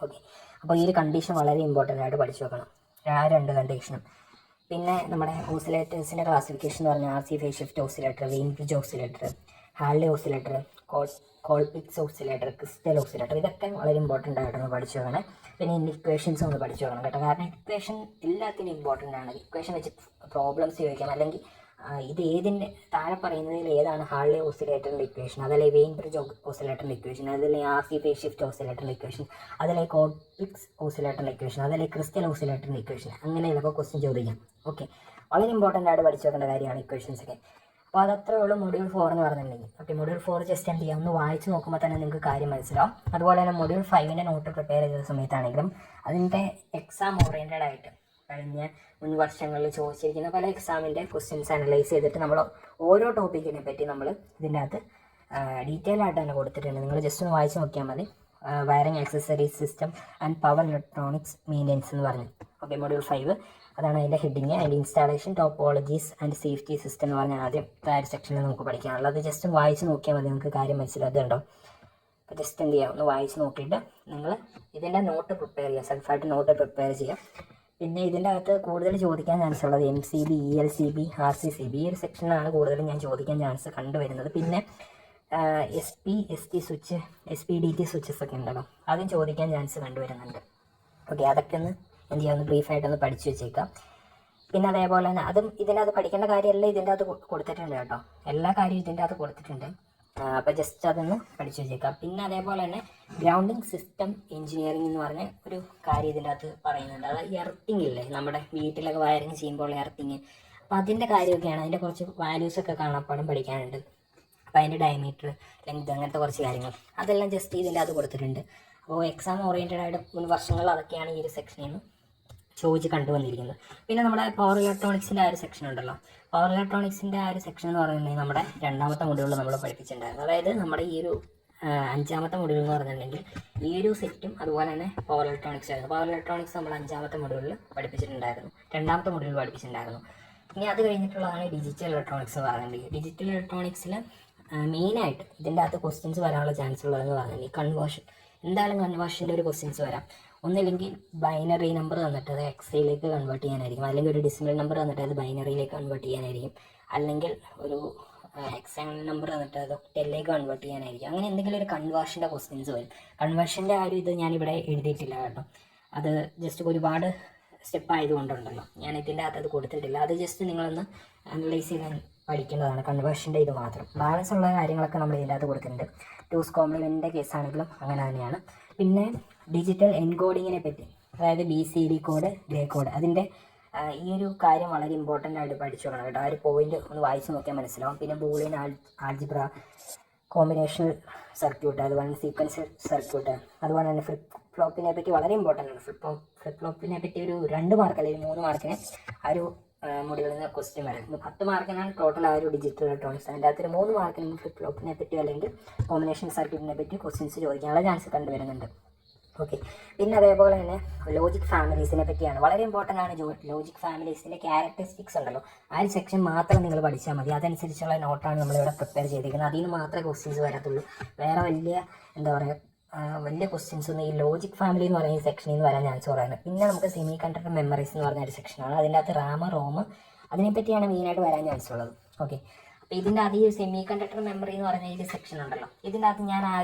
ഓക്കെ, അപ്പോൾ ഈ ഒരു കണ്ടീഷൻ വളരെ ഇമ്പോർട്ടൻ്റ് ആയിട്ട് പഠിച്ചു വെക്കണം, ആ 2 കണ്ടീഷനും. പിന്നെ നമ്മുടെ ഓസിലേറ്റേഴ്സിൻ്റെ ക്ലാസിഫിക്കേഷൻ എന്ന് പറഞ്ഞാൽ RC phase shift oscillator, vein bridge oscillator, Harley oscillator, Colpitts oscillator, crystal oscillator, ഇതൊക്കെ വളരെ ഇമ്പോർട്ടൻ്റ് ആയിട്ടൊന്ന് പഠിച്ചു വെക്കണം. പിന്നെ ഇക്വേഷൻസ് ഒന്ന് പഠിച്ചു വെക്കണം കേട്ടോ, കാരണം ഇക്വേഷൻ എല്ലാത്തിനും ഇമ്പോർട്ടൻ്റ് ആണ്. ഇക്വേഷൻ വെച്ച് പ്രോബ്ലംസ് ചോദിക്കാം, അല്ലെങ്കിൽ ഇത് ഏതിൻ്റെ താഴെ പറയുന്നതിൽ ഏതാണ് ഹാർലി ഓസിലേറ്ററിൻ്റെ ഇക്വേഷൻ, അതല്ലേ വെയിൻ ബ്രിഡ്ജ് ഓസിലേറ്ററിൻ്റെ ഇക്വേഷൻ, അതല്ലേ RC ഫേസ് ഷിഫ്റ്റ് ഓസിലേറ്ററിൻ്റെ ഇക്വേഷൻ, അതല്ലേ കോൾപിറ്റ്സ് ഓസിലേറ്ററിൻ്റെ ഇക്വേഷൻ, അതല്ലേ ക്രിസ്റ്റൽ ഓസിലേറ്ററിൻ്റെ ഇക്വേഷൻ, അങ്ങനെയൊക്കെ ക്വസ്റ്റ്യൻ ചോദിക്കാം. ഓക്കെ, വളരെ ഇമ്പോർട്ടൻ്റ് ആയിട്ട് പഠിച്ചു വെക്കേണ്ട കാര്യമാണ് ഇക്വേഷൻസ് ഒക്കെ. അപ്പോൾ അതത്രേ ഉള്ളൂ മൊഡ്യൂൾ 4 എന്ന് പറഞ്ഞിട്ടുണ്ടെങ്കിൽ. ഓക്കെ, മൊഡ്യൂൾ 4 ജസ്റ്റ് എന്ത് ചെയ്യാം, ഒന്ന് വായിച്ച് നോക്കുമ്പോൾ തന്നെ നിങ്ങൾക്ക് കാര്യം മനസ്സിലാവും. അതുപോലെ തന്നെ മൊഡ്യൂൾ 5ൻ്റെ നോട്ട് പ്രിപ്പയർ ചെയ്ത സമയത്താണെങ്കിലും അതിൻ്റെ എക്സാം ഓറിയൻറ്റഡ് ആയിട്ട് കഴിഞ്ഞ മുൻ വർഷങ്ങളിൽ ചോദിച്ചിരിക്കുന്ന പല എക്സാമിൻ്റെ ക്വസ്റ്റ്യൻസ് അനലൈസ് ചെയ്തിട്ട് നമ്മൾ ഓരോ ടോപ്പിക്കിനെ പറ്റി നമ്മൾ ഇതിൻ്റെ അകത്ത് ഡീറ്റെയിൽ ആയിട്ട് തന്നെ കൊടുത്തിട്ടുണ്ട്. നിങ്ങൾ ജസ്റ്റ് ഒന്ന് വായിച്ച് നോക്കിയാൽ മതി. Wiring accessories system and power electronics maintenance എന്ന് പറഞ്ഞു. ഓക്കെ, മൊഡ്യൂൾ 5 അതാണ് അതിൻ്റെ ഹെഡിങ്. അതിൻ്റെ installation, topologies and safety system എന്ന് പറഞ്ഞാൽ ആദ്യം സെക്ഷനിൽ നമുക്ക് പഠിക്കാനുള്ളത്. അത് ജസ്റ്റ് വായിച്ച് നോക്കിയാൽ മതി, നിങ്ങൾക്ക് കാര്യം മനസ്സിലാകുന്നുണ്ടോ. അപ്പോൾ ജസ്റ്റ് എന്ത് ചെയ്യുക, ഒന്ന് വായിച്ച് നോക്കിയിട്ട് നിങ്ങൾ ഇതിൻ്റെ നോട്ട് പ്രിപ്പയർ ചെയ്യുക, സെൽഫായിട്ട് നോട്ട് പ്രിപ്പയർ ചെയ്യുക. പിന്നെ ഇതിൻ്റെ അകത്ത് കൂടുതൽ ചോദിക്കാൻ ചാൻസ് ഉള്ളത് MCB, ELCB, RCCB, ഈ ഒരു സെക്ഷനിലാണ് കൂടുതലും ഞാൻ ചോദിക്കാൻ ചാൻസ് കണ്ടുവരുന്നത്. പിന്നെ SP, ST switch, SPDT switches ഒക്കെ ഉണ്ടല്ലോ, അതും ചോദിക്കാൻ ചാൻസ് കണ്ടുവരുന്നുണ്ട്. ഓക്കെ, അതൊക്കെ ഒന്ന് എന്ത് ചെയ്യുക, ഒന്ന് ബ്രീഫായിട്ടൊന്ന് പഠിച്ചു വെച്ചേക്കാം. പിന്നെ അതേപോലെ തന്നെ അതും ഇതിൻ്റെ അകത്ത് പഠിക്കേണ്ട കാര്യമെല്ലാം ഇതിൻ്റെ അകത്ത് കൊടുത്തിട്ടുണ്ട് കേട്ടോ, എല്ലാ കാര്യവും ഇതിൻ്റെ അകത്ത് കൊടുത്തിട്ടുണ്ട്. അപ്പോൾ ജസ്റ്റ് അതൊന്ന് പഠിച്ചു വെച്ചേക്കാം. പിന്നെ അതേപോലെ തന്നെ ഗ്രൗണ്ടിങ് സിസ്റ്റം എഞ്ചിനീയറിംഗ് എന്ന് പറഞ്ഞ ഒരു കാര്യം ഇതിൻ്റെ അകത്ത് പറയുന്നുണ്ട്. അതായത് എർത്തിങ് ഇല്ലേ, നമ്മുടെ വീട്ടിലൊക്കെ വയറിങ് ചെയ്യുമ്പോൾ എർത്തിങ്, അപ്പോൾ അതിൻ്റെ കാര്യമൊക്കെയാണ്. അതിൻ്റെ കുറച്ച് വാല്യൂസൊക്കെ കാണാപ്പാടും പഠിക്കാനുണ്ട്. അപ്പോൾ അതിൻ്റെ ഡയമീറ്റർ, ലെങ്ത്, അങ്ങനത്തെ കുറച്ച് കാര്യങ്ങൾ അതെല്ലാം ജസ്റ്റ് ഇതിൻ്റെ അകത്ത് കൊടുത്തിട്ടുണ്ട്. അപ്പോൾ എക്സാം ഓറിയൻറ്റഡ് ആയിട്ട് മുൻ വർഷങ്ങളിൽ അതൊക്കെയാണ് ഈ ഒരു സെക്ഷനിൽ നിന്ന് ചോദിച്ച് കണ്ടുവന്നിരിക്കുന്നത്. പിന്നെ നമ്മുടെ പവർ ഇലക്ട്രോണിക്സിൻ്റെ ആ ഒരു സെക്ഷൻ ഉണ്ടല്ലോ, പവർ ഇലക്ട്രോണിക്സിൻ്റെ ആ ഒരു സെക്ഷൻ എന്ന് പറഞ്ഞിട്ടുണ്ടെങ്കിൽ നമ്മുടെ 2ാമത്തെ മൊഡ്യൂളിൽ നമ്മൾ പഠിപ്പിച്ചിട്ടുണ്ടായിരുന്നു. അതായത് നമ്മുടെ ഈ ഒരു 5ാമത്തെ മൊഡ്യൂൾ എന്ന് പറഞ്ഞിട്ടുണ്ടെങ്കിൽ ഈ ഒരു സെറ്റും അതുപോലെ തന്നെ പവർ ഇലക്ട്രോണിക്സ് ആയിരുന്നു. പവർ ഇലക്ട്രോണിക്സ് നമ്മൾ 5ാമത്തെ മൊഡ്യൂളിൽ പഠിപ്പിച്ചിട്ടുണ്ടായിരുന്നു, 2ാമത്തെ മൊഡ്യൂളിൽ പഠിപ്പിച്ചിട്ടുണ്ടായിരുന്നു. ഇനി അത് കഴിഞ്ഞിട്ടുള്ളതാണ് ഡിജിറ്റൽ ഇലക്ട്രോണിക്സ് എന്ന് പറഞ്ഞിട്ടുണ്ടെങ്കിൽ. ഡിജിറ്റൽ ഇലക്ട്രോണിക്സിൽ മെയിനായിട്ട് ഇതിൻ്റെ അകത്ത് ക്വസ്റ്റ്യൻസ് വരാനുള്ള ചാൻസ് ഉള്ളതെന്ന് പറഞ്ഞിട്ടുണ്ടെങ്കിൽ കൺവേർഷൻ, എന്തായാലും കൺവേർഷൻ്റെ ഒരു ക്വസ്റ്റ്യൻസ് വരാം. ഒന്നില്ലെങ്കിൽ ബൈനറി നമ്പർ തന്നിട്ട് അത് എക്സയിലേക്ക് കൺവേർട്ട് ചെയ്യാനായിരിക്കും, അല്ലെങ്കിൽ ഒരു ഡെസിമൽ നമ്പർ തന്നിട്ട് അത് ബൈനറിയിലേക്ക് കൺവേർട്ട് ചെയ്യാനായിരിക്കും, അല്ലെങ്കിൽ ഒരു ഹെക്സാഡെസിമൽ നമ്പർ തന്നിട്ട് അത് ഒക്ടലിലേക്ക് കൺവേർട്ട് ചെയ്യാനായിരിക്കും. അങ്ങനെ എന്തെങ്കിലും ഒരു കൺവേർഷൻ്റെ ക്വസ്റ്റ്യൻസ് വരും. കൺവേർഷൻ്റെ ആ ഒരു ഇത് ഞാനിവിടെ എഴുതിയിട്ടില്ല കേട്ടോ, അത് ജസ്റ്റ് ഒരുപാട് സ്റ്റെപ്പ് ആയതുകൊണ്ടുണ്ടല്ലോ ഞാൻ ഇതിൻ്റെ അകത്ത് അത് കൊടുത്തിട്ടില്ല. അത് ജസ്റ്റ് നിങ്ങളൊന്ന് അനലൈസ് ചെയ്യാൻ പഠിക്കേണ്ടതാണ്, കൺവേർഷൻ്റെ ഇത് മാത്രം. ബാലൻസ് ഉള്ള കാര്യങ്ങളൊക്കെ നമ്മൾ ഇതിൻ്റെ അകത്ത് കൊടുത്തിട്ടുണ്ട്. ടൂസ് കോംപ്ലിമെൻറ്റിൻ്റെ കേസാണെങ്കിലും അങ്ങനെ തന്നെയാണ്. പിന്നെ ഡിജിറ്റൽ എൻകോഡിങ്ങിനെ പറ്റി, അതായത് BCD കോഡ്, ഗ്രേ കോഡ്, അതിൻ്റെ ഈ ഒരു കാര്യം വളരെ ഇമ്പോർട്ടൻ്റ് ആയിട്ട് പഠിച്ചു നോക്കണം കേട്ടോ. ആ ഒരു പോയിന്റ് ഒന്ന് വായിച്ച് നോക്കിയാൽ മനസ്സിലാവും. പിന്നെ ബൂളിയൻ ആൾജിബ്ര, കോമ്പിനേഷണൽ സർക്യൂട്ട്, അതുപോലെ സീക്വൻസ് സർക്യൂട്ട്, അതുപോലെ തന്നെ ഫ്ലിപ്പ് ഫ്ലോപ്പിനെ പറ്റി വളരെ ഇമ്പോർട്ടൻ്റ് ആണ്. ഫ്ലിപ്പ് ഫ്ലോപ്പിനെ പറ്റി ഒരു 2 മാർക്ക് അല്ലെങ്കിൽ 3 മാർക്കിന് ആ ഒരു മൊഡ്യൂളിൽ നിന്ന് ക്വസ്റ്റ്യൻ വരും. 10 മാർക്കിനാണ് ടോട്ടൽ ആ ഒരു ഡിജിറ്റൽ ഇലക്ട്രോണിക്സ്. അതിൻ്റെ അകത്ത് 3 മാർക്കിന് ഫ്ലിപ്പ് ഫ്ലോപ്പിനെ പറ്റി അല്ലെങ്കിൽ കോമ്പിനേഷൻ സർക്യൂട്ടിനെ പറ്റി ക്വസ്റ്റ്യൻസ് ചോദിക്കാനുള്ള ചാൻസ് കണ്ടുവരുന്നുണ്ട്. ഓക്കെ, പിന്നെ അതേപോലെ തന്നെ ലോജിക് ഫാമിലീസിനെ പറ്റിയാണ്, വളരെ ഇമ്പോർട്ടൻ്റ് ആണ്. ലോജിക് ഫാമിലീസിൻ്റെ ക്യാരക്ടറിസ്റ്റിക്സ് ഉണ്ടല്ലോ, ആ ഒരു സെക്ഷൻ മാത്രം നിങ്ങൾ പഠിച്ചാൽ മതി. അതനുസരിച്ചുള്ള നോട്ടാണ് നമ്മളിവിടെ പ്രിപ്പയർ ചെയ്തിരിക്കുന്നത്. അതിൽ നിന്ന് മാത്രമേ ക്വസ്റ്റ്യൻസ് വരത്തുള്ളൂ. വേറെ വലിയ വലിയ ക്വസ്റ്റ്യൻസ് ഒന്നും ഈ ലോജിക് ഫാമിലി എന്ന് പറയുന്ന ഈ സെക്ഷനിൽ നിന്ന് വരാൻ ചാൻസ് കുറവാണ്. പിന്നെ നമുക്ക് സെമി കണ്ടക്ടർ മെമ്മറീസ് എന്ന് പറഞ്ഞ ഒരു സെക്ഷനാണ്. അതിൻ്റെ അകത്ത് RAM, ROM അതിനെപ്പറ്റിയാണ് മെയിനായിട്ട് വരാൻ ചാൻസ് ഉള്ളത്. ഓക്കെ, അപ്പോൾ ഇതിൻ്റെ അകത്ത് ഈ സെമി കണ്ടക്ടർ മെമ്മറി എന്ന് പറഞ്ഞ ഈ സെക്ഷൻ ഉണ്ടല്ലോ, ഇതിൻ്റെ അകത്ത് ഞാൻ ആ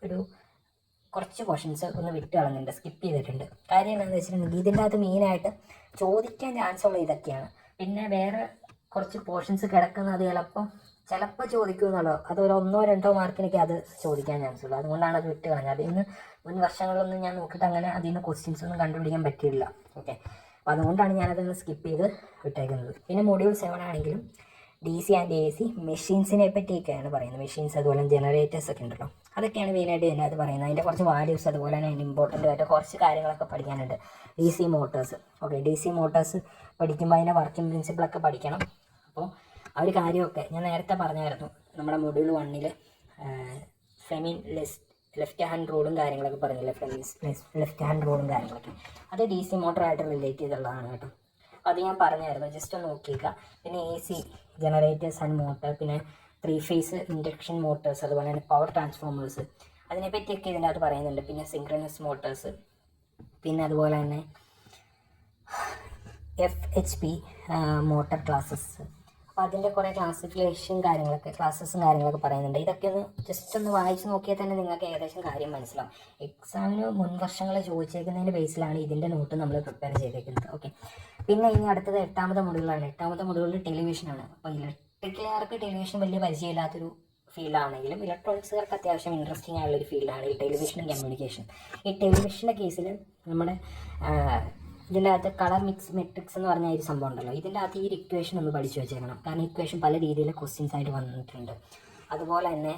ഒരു കുറച്ച് ക്വസ്റ്റ്യൻസ് ഒന്ന് വിട്ട് കളഞ്ഞിട്ടുണ്ട്, സ്കിപ്പ് ചെയ്തിട്ടുണ്ട്. കാര്യം എന്താണെന്ന് വെച്ചിട്ടുണ്ടെങ്കിൽ ഇതിൻ്റെ അകത്ത് മെയിനായിട്ട് ചോദിക്കാൻ ചാൻസ് ഉള്ള ഇതൊക്കെയാണ്. പിന്നെ വേറെ കുറച്ച് പോർഷൻസ് കിടക്കുന്നത് ചിലപ്പോൾ ചോദിക്കുമെന്നുള്ളൂ. അത് ഒരു 1-2 മാർക്കിനൊക്കെ അത് ചോദിക്കാൻ ചാൻസ് ഉള്ളൂ. അതുകൊണ്ടാണ് അത് വിട്ട് കളഞ്ഞത്. അതിൽ നിന്ന് മുൻ വർഷങ്ങളിലൊന്നും ഞാൻ നോക്കിയിട്ട് അങ്ങനെ അതിൽ നിന്ന് ക്വസ്റ്റ്യൻസ് ഒന്നും കണ്ടുപിടിക്കാൻ പറ്റിയില്ല. ഓക്കെ, അപ്പോൾ അതുകൊണ്ടാണ് ഞാനതൊന്ന് സ്കിപ്പ് ചെയ്ത് വിട്ടേക്കുന്നത്. പിന്നെ മൊഡ്യൂൾ 7 ആണെങ്കിലും D C and A C മെഷീൻസിനെ പറ്റിയൊക്കെയാണ് പറയുന്നത്. മെഷീൻസ് അതുപോലെ ജനറേറ്റേഴ്സ് ഒക്കെ ഉണ്ടല്ലോ, അതൊക്കെയാണ് മെയിനായിട്ട് ഇതിനകത്ത് പറയുന്നത്. അതിൻ്റെ കുറച്ച് വാല്യൂസ് അതുപോലെ തന്നെ അതിൻ്റെ ഇമ്പോർട്ടൻ്റ് ആയിട്ട് കുറച്ച് കാര്യങ്ങളൊക്കെ പഠിക്കാനുണ്ട്. D C motors, okay, D C motors പഠിക്കുമ്പോൾ അതിൻ്റെ വർക്കിംഗ് പ്രിൻസിപ്പിളൊക്കെ പഠിക്കണം. അപ്പോൾ ആ ഒരു കാര്യമൊക്കെ ഞാൻ നേരത്തെ പറഞ്ഞായിരുന്നു നമ്മുടെ മൊഡ്യൂൾ 1 ഫെമിൻ ലെഫ്റ്റ് ഹാൻഡ് റൂളും കാര്യങ്ങളൊക്കെ പറഞ്ഞില്ലേ, ലെഫ്റ്റ് ഹാൻഡ് റൂളും കാര്യങ്ങളൊക്കെ, അത് ഡി സി മോട്ടറായിട്ട് റിലേറ്റ് ചെയ്തുള്ളതാണ് കേട്ടോ. അത് ഞാൻ പറഞ്ഞായിരുന്നു, ജസ്റ്റ് ഒന്ന് നോക്കിയേക്കുക. പിന്നെ A C generators and motor, പിന്നെ 3 ഫേസ് ഇൻഡക്ഷൻ മോട്ടേഴ്സ്, അതുപോലെ തന്നെ പവർ ട്രാൻസ്ഫോമേഴ്സ്, അതിനെപ്പറ്റിയൊക്കെ ഇതിൻ്റെ അകത്ത് പറയുന്നുണ്ട്. പിന്നെ സിങ്ക്രണസ് മോട്ടേഴ്സ്, പിന്നെ അതുപോലെ തന്നെ FHP മോട്ടർ ക്ലാസ്സസ്. അപ്പോൾ അതിൻ്റെ കുറേ ക്ലാസിഫിക്കേഷൻ ക്ലാസ്സസും കാര്യങ്ങളൊക്കെ പറയുന്നുണ്ട്. ഇതൊക്കെ ഒന്ന് ജസ്റ്റ് ഒന്ന് വായിച്ച് നോക്കിയാൽ തന്നെ നിങ്ങൾക്ക് ഏകദേശം കാര്യം മനസ്സിലാവും. എക്സാമിന് മുൻവർഷങ്ങൾ ചോദിച്ചേക്കുന്നതിൻ്റെ ബേസിലാണ് ഇതിൻ്റെ നോട്ട് നമ്മൾ പ്രിപ്പയർ ചെയ്തേക്കുന്നത്. ഓക്കെ, പിന്നെ ഇനി അടുത്തത് 8ാമത്തെ മൊഡ്യൂളാണ്. 8ാമത്തെ മൊഡ്യൂളിൽ ടെലിവിഷനാണ്. അപ്പോൾ ഇലക്ട്രിക്കലുകാർക്ക് ടെലിവിഷൻ വലിയ പരിചയമില്ലാത്തൊരു ഫീൽഡാണെങ്കിലും ഇലക്ട്രോണിക്സുകാർക്ക് അത്യാവശ്യം ഇൻട്രസ്റ്റിംഗ് ആയുള്ളൊരു ഫീൽഡാണ് ഈ ടെലിവിഷനും കമ്മ്യൂണിക്കേഷൻ. ഈ ടെലിവിഷൻ്റെ കേസിൽ നമ്മുടെ ഇതിൻ്റെ അകത്ത് കളർ മെട്രിക്സ് എന്ന് പറഞ്ഞ ഒരു സംഭവം ഉണ്ടല്ലോ, ഇതിൻ്റെ അകത്ത് ഈ ഇക്വേഷൻ ഒന്ന് പഠിച്ചു വെച്ചേക്കണം. കാരണം ഇക്വേഷൻ പല രീതിയിൽ ക്വസ്റ്റ്യൻസ് ആയിട്ട് വന്നിട്ടുണ്ട്. അതുപോലെ തന്നെ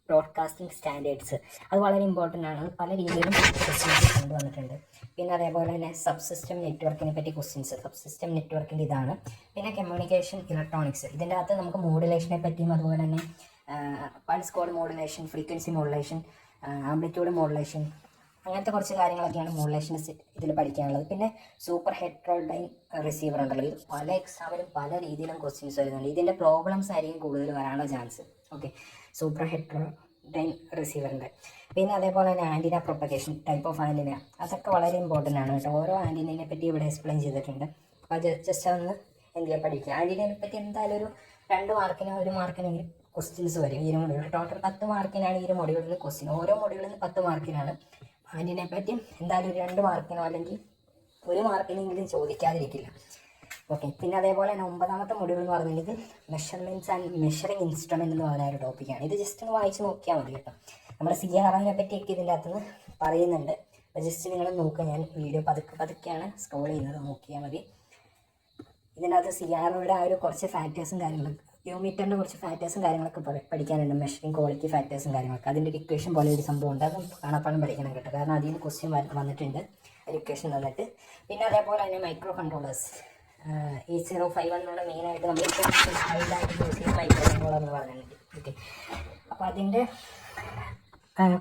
ബ്രോഡ്കാസ്റ്റിംഗ് സ്റ്റാൻഡേർഡ്സ്, അത് വളരെ ഇമ്പോർട്ടൻ്റ് ആണ്. പല രീതിയിലും ക്വസ്റ്റ്യൻസ് കൊണ്ടുവന്നിട്ടുണ്ട്. പിന്നെ അതേപോലെ തന്നെ സബ് സിസ്റ്റം നെറ്റ്വർക്കിനെ പറ്റി ക്വസ്റ്റ്യൻസ്, സബ് സിസ്റ്റം നെറ്റ്വർക്കിൻ്റെ ഇതാണ്. പിന്നെ കമ്മ്യൂണിക്കേഷൻ ഇലക്ട്രോണിക്സ്, ഇതിൻ്റെ അകത്ത് നമുക്ക് മോഡുലേഷനെ പറ്റിയും അതുപോലെ തന്നെ pulse code modulation, frequency modulation, amplitude modulation, അങ്ങനത്തെ കുറച്ച് കാര്യങ്ങളൊക്കെയാണ് മോഡുലേഷൻ്റെ ഇതിൽ പഠിക്കാനുള്ളത്. പിന്നെ സൂപ്പർ ഹെട്രോഡൈൻ റിസീവർ ഉണ്ടല്ലോ, ഇത് പല എക്സാമിലും പല രീതിയിലും ക്വസ്റ്റ്യൻസ് വരുന്നുണ്ട്. ഇതിൻ്റെ പ്രോബ്ലംസ് ആയിരിക്കും കൂടുതൽ വരാനുള്ള ചാൻസ്. ഓക്കെ, സൂപ്പർ ഹെട്രോഡൈൻ റിസീവറിൻ്റെ. പിന്നെ അതേപോലെ തന്നെ antenna propagation, type of antenna, അതൊക്കെ വളരെ ഇമ്പോർട്ടൻ്റ് ആണ് കേട്ടോ. ഓരോ ആൻറ്റിനെ പറ്റി ഇവിടെ എക്സ്പ്ലെയിൻ ചെയ്തിട്ടുണ്ട്. അപ്പോൾ ജസ്റ്റ് ഒന്ന് എന്ത് ചെയ്യുക, പഠിക്കുക. ആൻറ്റിനെ പറ്റി എന്തായാലും ഒരു 2 മാർക്കിനോ 1 മാർക്കിനെങ്കിലും ക്വസ്റ്റ്യൻസ് വരും ഈ ഒരു മൊഡ്യൂൾ. ടോട്ടൽ 10 മാർക്കിനാണ് ഈ ഒരു മൊഡ്യൂളിൽ നിന്ന് ക്വസ്റ്റ്യൻ. ഓരോ മൊഡ്യൂളിൽ നിന്ന് 10 മാർക്കിനാണ്. അതിനെ പറ്റി എന്തായാലും 2 മാർക്കിനോ അല്ലെങ്കിൽ 1 മാർക്കിനെങ്കിലും ചോദിക്കാതിരിക്കില്ല. ഓക്കെ, പിന്നെ അതേപോലെ തന്നെ 9ാമത്തെ മൊഡ്യൂൾ എന്ന് പറഞ്ഞിട്ട് മെഷർമെൻറ്റ്സ് ആൻഡ് മെഷറിംഗ് ഇൻസ്ട്രുമെൻ്റ് എന്ന് പറഞ്ഞ ഒരു ടോപ്പിക്കാണ്. ഇത് ജസ്റ്റ് ഒന്ന് വായിച്ച് നോക്കിയാൽ മതി കേട്ടോ. നമ്മുടെ CRIനെ പറ്റിയൊക്കെ ഇതിൻ്റെ അകത്തുനിന്ന് പറയുന്നുണ്ട്. അപ്പോൾ ജസ്റ്റ് നിങ്ങൾ നോക്കുക, ഞാൻ വീഡിയോ പതുക്കെയാണ് സ്ക്രോൾ ചെയ്യുന്നത്, നോക്കിയാൽ മതി. ഇതിൻ്റെ അകത്ത് CRIയുടെ ആ ഒരു കുറച്ച് ഫാക്ടേഴ്സും കാര്യങ്ങളും, യൂമീറ്ററിൻ്റെ കുറച്ച് ഫാക്ടേഴ്സും കാര്യങ്ങളൊക്കെ പഠിക്കാനുണ്ട്. മെഷറിംഗ് ക്വാളിറ്റി ഫാക്ടേഴ്സും കാര്യങ്ങളൊക്കെ, അതിൻ്റെ ഒരു ഇക്വേഷൻ പോലെ ഒരു സംഭവം ഉണ്ട്. അത് കാണാപ്പാടും പഠിക്കണം കേട്ടോ, കാരണം അതിൽ നിന്ന് ക്വസ്റ്റ്യൻ വന്നിട്ടുണ്ട് ഒരു ഇക്വേഷൻ തന്നിട്ട്. പിന്നെ അതേപോലെ തന്നെ മൈക്രോ കൺട്രോളേഴ്സ് 8051 എന്നുള്ള മെയിനായിട്ട് നമ്മൾ മൈക്രോ കൺട്രോളർ എന്ന് പറഞ്ഞിട്ടുണ്ട്. ഓക്കെ, അപ്പോൾ അതിൻ്റെ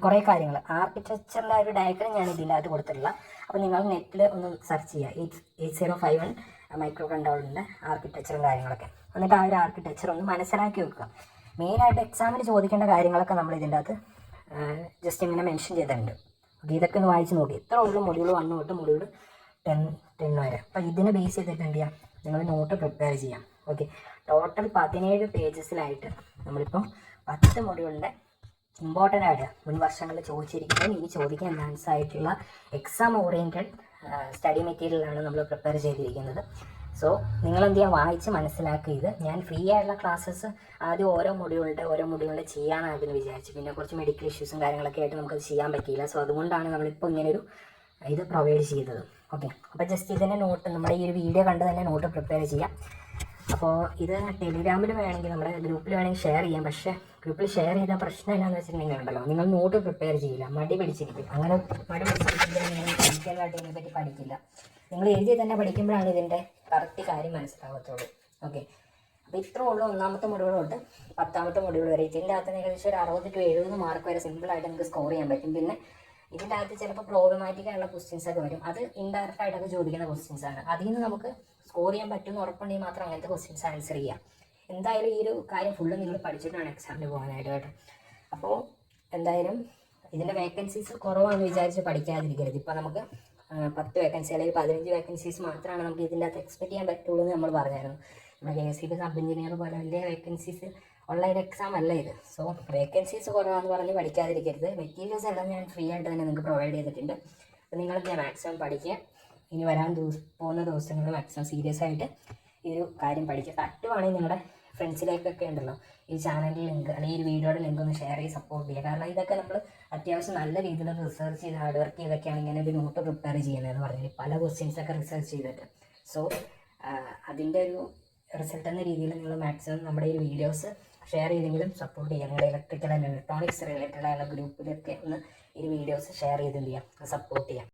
കുറേ കാര്യങ്ങൾ, ആർക്കിടെക്ചറിൻ്റെ ഒരു ഡയഗ്രം ഞാൻ ഇതിൻ്റെ അകത്ത് കൊടുത്തിട്ടില്ല. അപ്പോൾ നിങ്ങൾ നെറ്റിൽ ഒന്ന് സെർച്ച് ചെയ്യുക 8051 മൈക്രോ കൺട്രോളറിൻ്റെ ആർക്കിടെക്ചറും കാര്യങ്ങളൊക്കെ. എന്നിട്ട് ആ ഒരു ആർക്കിടെക്ചർ ഒന്ന് മനസ്സിലാക്കി വെക്കുക. മെയിനായിട്ട് എക്സാമിന് ചോദിക്കേണ്ട കാര്യങ്ങളൊക്കെ നമ്മൾ ഇതിൻ്റെ അകത്ത് ജസ്റ്റ് ഇങ്ങനെ മെൻഷൻ ചെയ്തിട്ടുണ്ട്. ഓക്കെ, ഇതൊക്കെ ഒന്ന് വായിച്ച് നോക്കി. ഇത്ര ഉള്ളൂ മൊഡ്യൂൾ 1 തൊട്ട് മൊഡ്യൂൾ 10 വരെ. അപ്പോൾ ഇതിനെ ബേസ് ചെയ്തിട്ട് എന്ത് ചെയ്യാം, നിങ്ങൾ നോട്ട് പ്രിപ്പയർ ചെയ്യാം. ഓക്കെ, ടോട്ടൽ 17 പേജസിലായിട്ട് നമ്മളിപ്പോൾ 10 മൊഡ്യൂളിൻ്റെ ഇമ്പോർട്ടൻ്റ് ആയിട്ട് മുൻ വർഷങ്ങളിൽ ചോദിച്ചിരിക്കുന്നത് ഇനി ചോദിക്കാൻ ചാൻസ് ആയിട്ടുള്ള എക്സാം ഓറിയൻറ്റഡ് സ്റ്റഡി മെറ്റീരിയലാണ് നമ്മൾ പ്രിപ്പയർ ചെയ്തിരിക്കുന്നത്. സോ നിങ്ങൾ എന്ത് ചെയ്യുക, വായിച്ച് മനസ്സിലാക്കുക. ഇത് ഞാൻ ഫ്രീ ആയിട്ടുള്ള ക്ലാസ്സസ് ആദ്യം ഓരോ മൊഡ്യൂളിൻ്റെ ചെയ്യാനായിരുന്നു വിചാരിച്ചു. പിന്നെ കുറച്ച് മെഡിക്കൽ ഇഷ്യൂസും കാര്യങ്ങളൊക്കെ ആയിട്ട് നമുക്കത് ചെയ്യാൻ പറ്റിയില്ല. സോ അതുകൊണ്ടാണ് നമ്മളിപ്പോൾ ഇങ്ങനൊരു ഇത് പ്രൊവൈഡ് ചെയ്തത്. ഓക്കെ, അപ്പോൾ ജസ്റ്റ് ഇതിൻ്റെ നോട്ട് നമ്മുടെ ഈ ഒരു വീഡിയോ കണ്ട് തന്നെ നോട്ട് പ്രിപ്പയർ ചെയ്യാം. അപ്പോൾ ഇത് ടെലിഗ്രാമിൽ വേണമെങ്കിൽ നമ്മുടെ ഗ്രൂപ്പിൽ വേണമെങ്കിൽ ഷെയർ ചെയ്യാം. പക്ഷേ ഗ്രൂപ്പിൽ ഷെയർ ചെയ്ത പ്രശ്നം എന്താണെന്ന് വെച്ചിട്ടുണ്ടെങ്കിൽ ഉണ്ടല്ലോ, നിങ്ങൾ നോട്ട് പ്രിപ്പയർ ചെയ്യില്ല, മടി പിടിച്ചിരിക്കും. അങ്ങനെ മടി പിടിച്ചിരിക്കുമ്പോൾ നിങ്ങൾ പഠിക്കാനായിട്ട് ഇതിനെപ്പറ്റി പഠിക്കില്ല. നിങ്ങൾ എഴുതി തന്നെ പഠിക്കുമ്പോഴാണ് ഇതിൻ്റെ കറക്റ്റ് കാര്യം മനസ്സിലാകത്തുള്ളൂ. ഓക്കെ, അപ്പോൾ ഇത്രേ ഉള്ളൂ 1ാമത്തെ മൊഡ്യൂൾ തൊട്ട് 10ാമത്തെ മൊഡ്യൂൾ വരെ. ഇതിൻ്റെ അകത്ത് ഏകദേശം ഒരു 60 to 70 മാർക്ക് വരെ സിമ്പിളായിട്ട് നിങ്ങൾക്ക് സ്കോർ ചെയ്യാൻ പറ്റും. പിന്നെ ഇതിൻ്റെ അകത്ത് ചിലപ്പോൾ പ്രോബ്ലമാറ്റിക് ആയിട്ടുള്ള ക്വസ്റ്റ്യൻസ് ഒക്കെ വരും. അത് ഇൻഡയറക്റ്റ് ആയിട്ടൊക്കെ ചോദിക്കുന്ന ക്വസ്റ്റ്യൻസ് ആണ്. അതിൽ നിന്ന് നമുക്ക് സ്കോർ ചെയ്യാൻ പറ്റുമെന്ന് ഉറപ്പുണ്ടെങ്കിൽ മാത്രം അങ്ങനത്തെ ക്വസ്റ്റ്യൻസ് ആൻസർ ചെയ്യാം. എന്തായാലും ഈ ഒരു കാര്യം ഫുള്ള് നിങ്ങൾ പഠിച്ചിട്ടാണ് എക്സാമിന് പോകാനായിട്ട് കേട്ടോ. അപ്പോൾ എന്തായാലും ഇതിൻ്റെ വേക്കൻസീസ് കുറവാണെന്ന് വിചാരിച്ച് പഠിക്കാതിരിക്കരുത്. ഇപ്പോൾ നമുക്ക് 10 വേക്കൻസി അല്ലെങ്കിൽ 15 വേക്കൻസീസ് മാത്രമാണ് നമുക്ക് ഇതിൻ്റെ അകത്ത് എക്സ്പെക്ട് ചെയ്യാൻ പറ്റുള്ളൂ എന്ന് നമ്മൾ പറഞ്ഞായിരുന്നു. നമ്മുടെ KSEB സബ് എഞ്ചിനീയർ പോലെ വലിയ വേക്കൻസീസ് ഉള്ള ഒരു എക്സാം അല്ല ഇത്. സോ വേക്കൻസീസ് കുറവാണെന്ന് പറഞ്ഞ് പഠിക്കാതിരിക്കരുത്. മെറ്റീരിയൽസ് എല്ലാം ഞാൻ ഫ്രീ ആയിട്ട് തന്നെ നിങ്ങൾക്ക് പ്രൊവൈഡ് ചെയ്തിട്ടുണ്ട്. അപ്പോൾ നിങ്ങൾക്ക് മാക്സിമം പഠിക്കുക. ഇനി വരാൻ പോകുന്ന ദിവസങ്ങളിൽ മാക്സിമം സീരിയസ് ആയിട്ട് ഈ ഒരു കാര്യം പഠിക്കുക. പറ്റുവാണെങ്കിൽ നിങ്ങളുടെ ഫ്രണ്ട്സിലേക്കൊക്കെ ഉണ്ടല്ലോ ഈ ചാനലിൽ ലിങ്ക് അല്ലെങ്കിൽ ഈ വീഡിയോയുടെ ലിങ്ക് ഒന്ന് ഷെയർ ചെയ്ത് സപ്പോർട്ട് ചെയ്യുക. കാരണം ഇതൊക്കെ നമ്മൾ അത്യാവശ്യം നല്ല രീതിയിൽ റിസർച്ച് ചെയ്ത് ഹാർഡ് വർക്ക് ചെയ്തൊക്കെയാണ് ഇങ്ങനെ ഒരു നോട്ട് പ്രിപ്പയർ ചെയ്യുന്നതെന്ന് പറഞ്ഞാൽ പല ക്വസ്റ്റ്യൻസൊക്കെ റിസർച്ച് ചെയ്തിട്ട്. സോ അതിൻ്റെ ഒരു റിസൾട്ട് എന്ന രീതിയിൽ നിങ്ങൾ മാക്സിമം നമ്മുടെ ഈ വീഡിയോസ് ഷെയർ ചെയ്തെങ്കിലും സപ്പോർട്ട് ചെയ്യുക. നിങ്ങളുടെ ഇലക്ട്രിക്കൽ ആൻഡ് ഇലക്ട്രോണിക്സ് റിലേറ്റഡ് ആയുള്ള ഗ്രൂപ്പിലൊക്കെ ഒന്ന് ഈ വീഡിയോസ് ഷെയർ ചെയ്ത് എന്ത് ചെയ്യാം, സപ്പോർട്ട് ചെയ്യാം.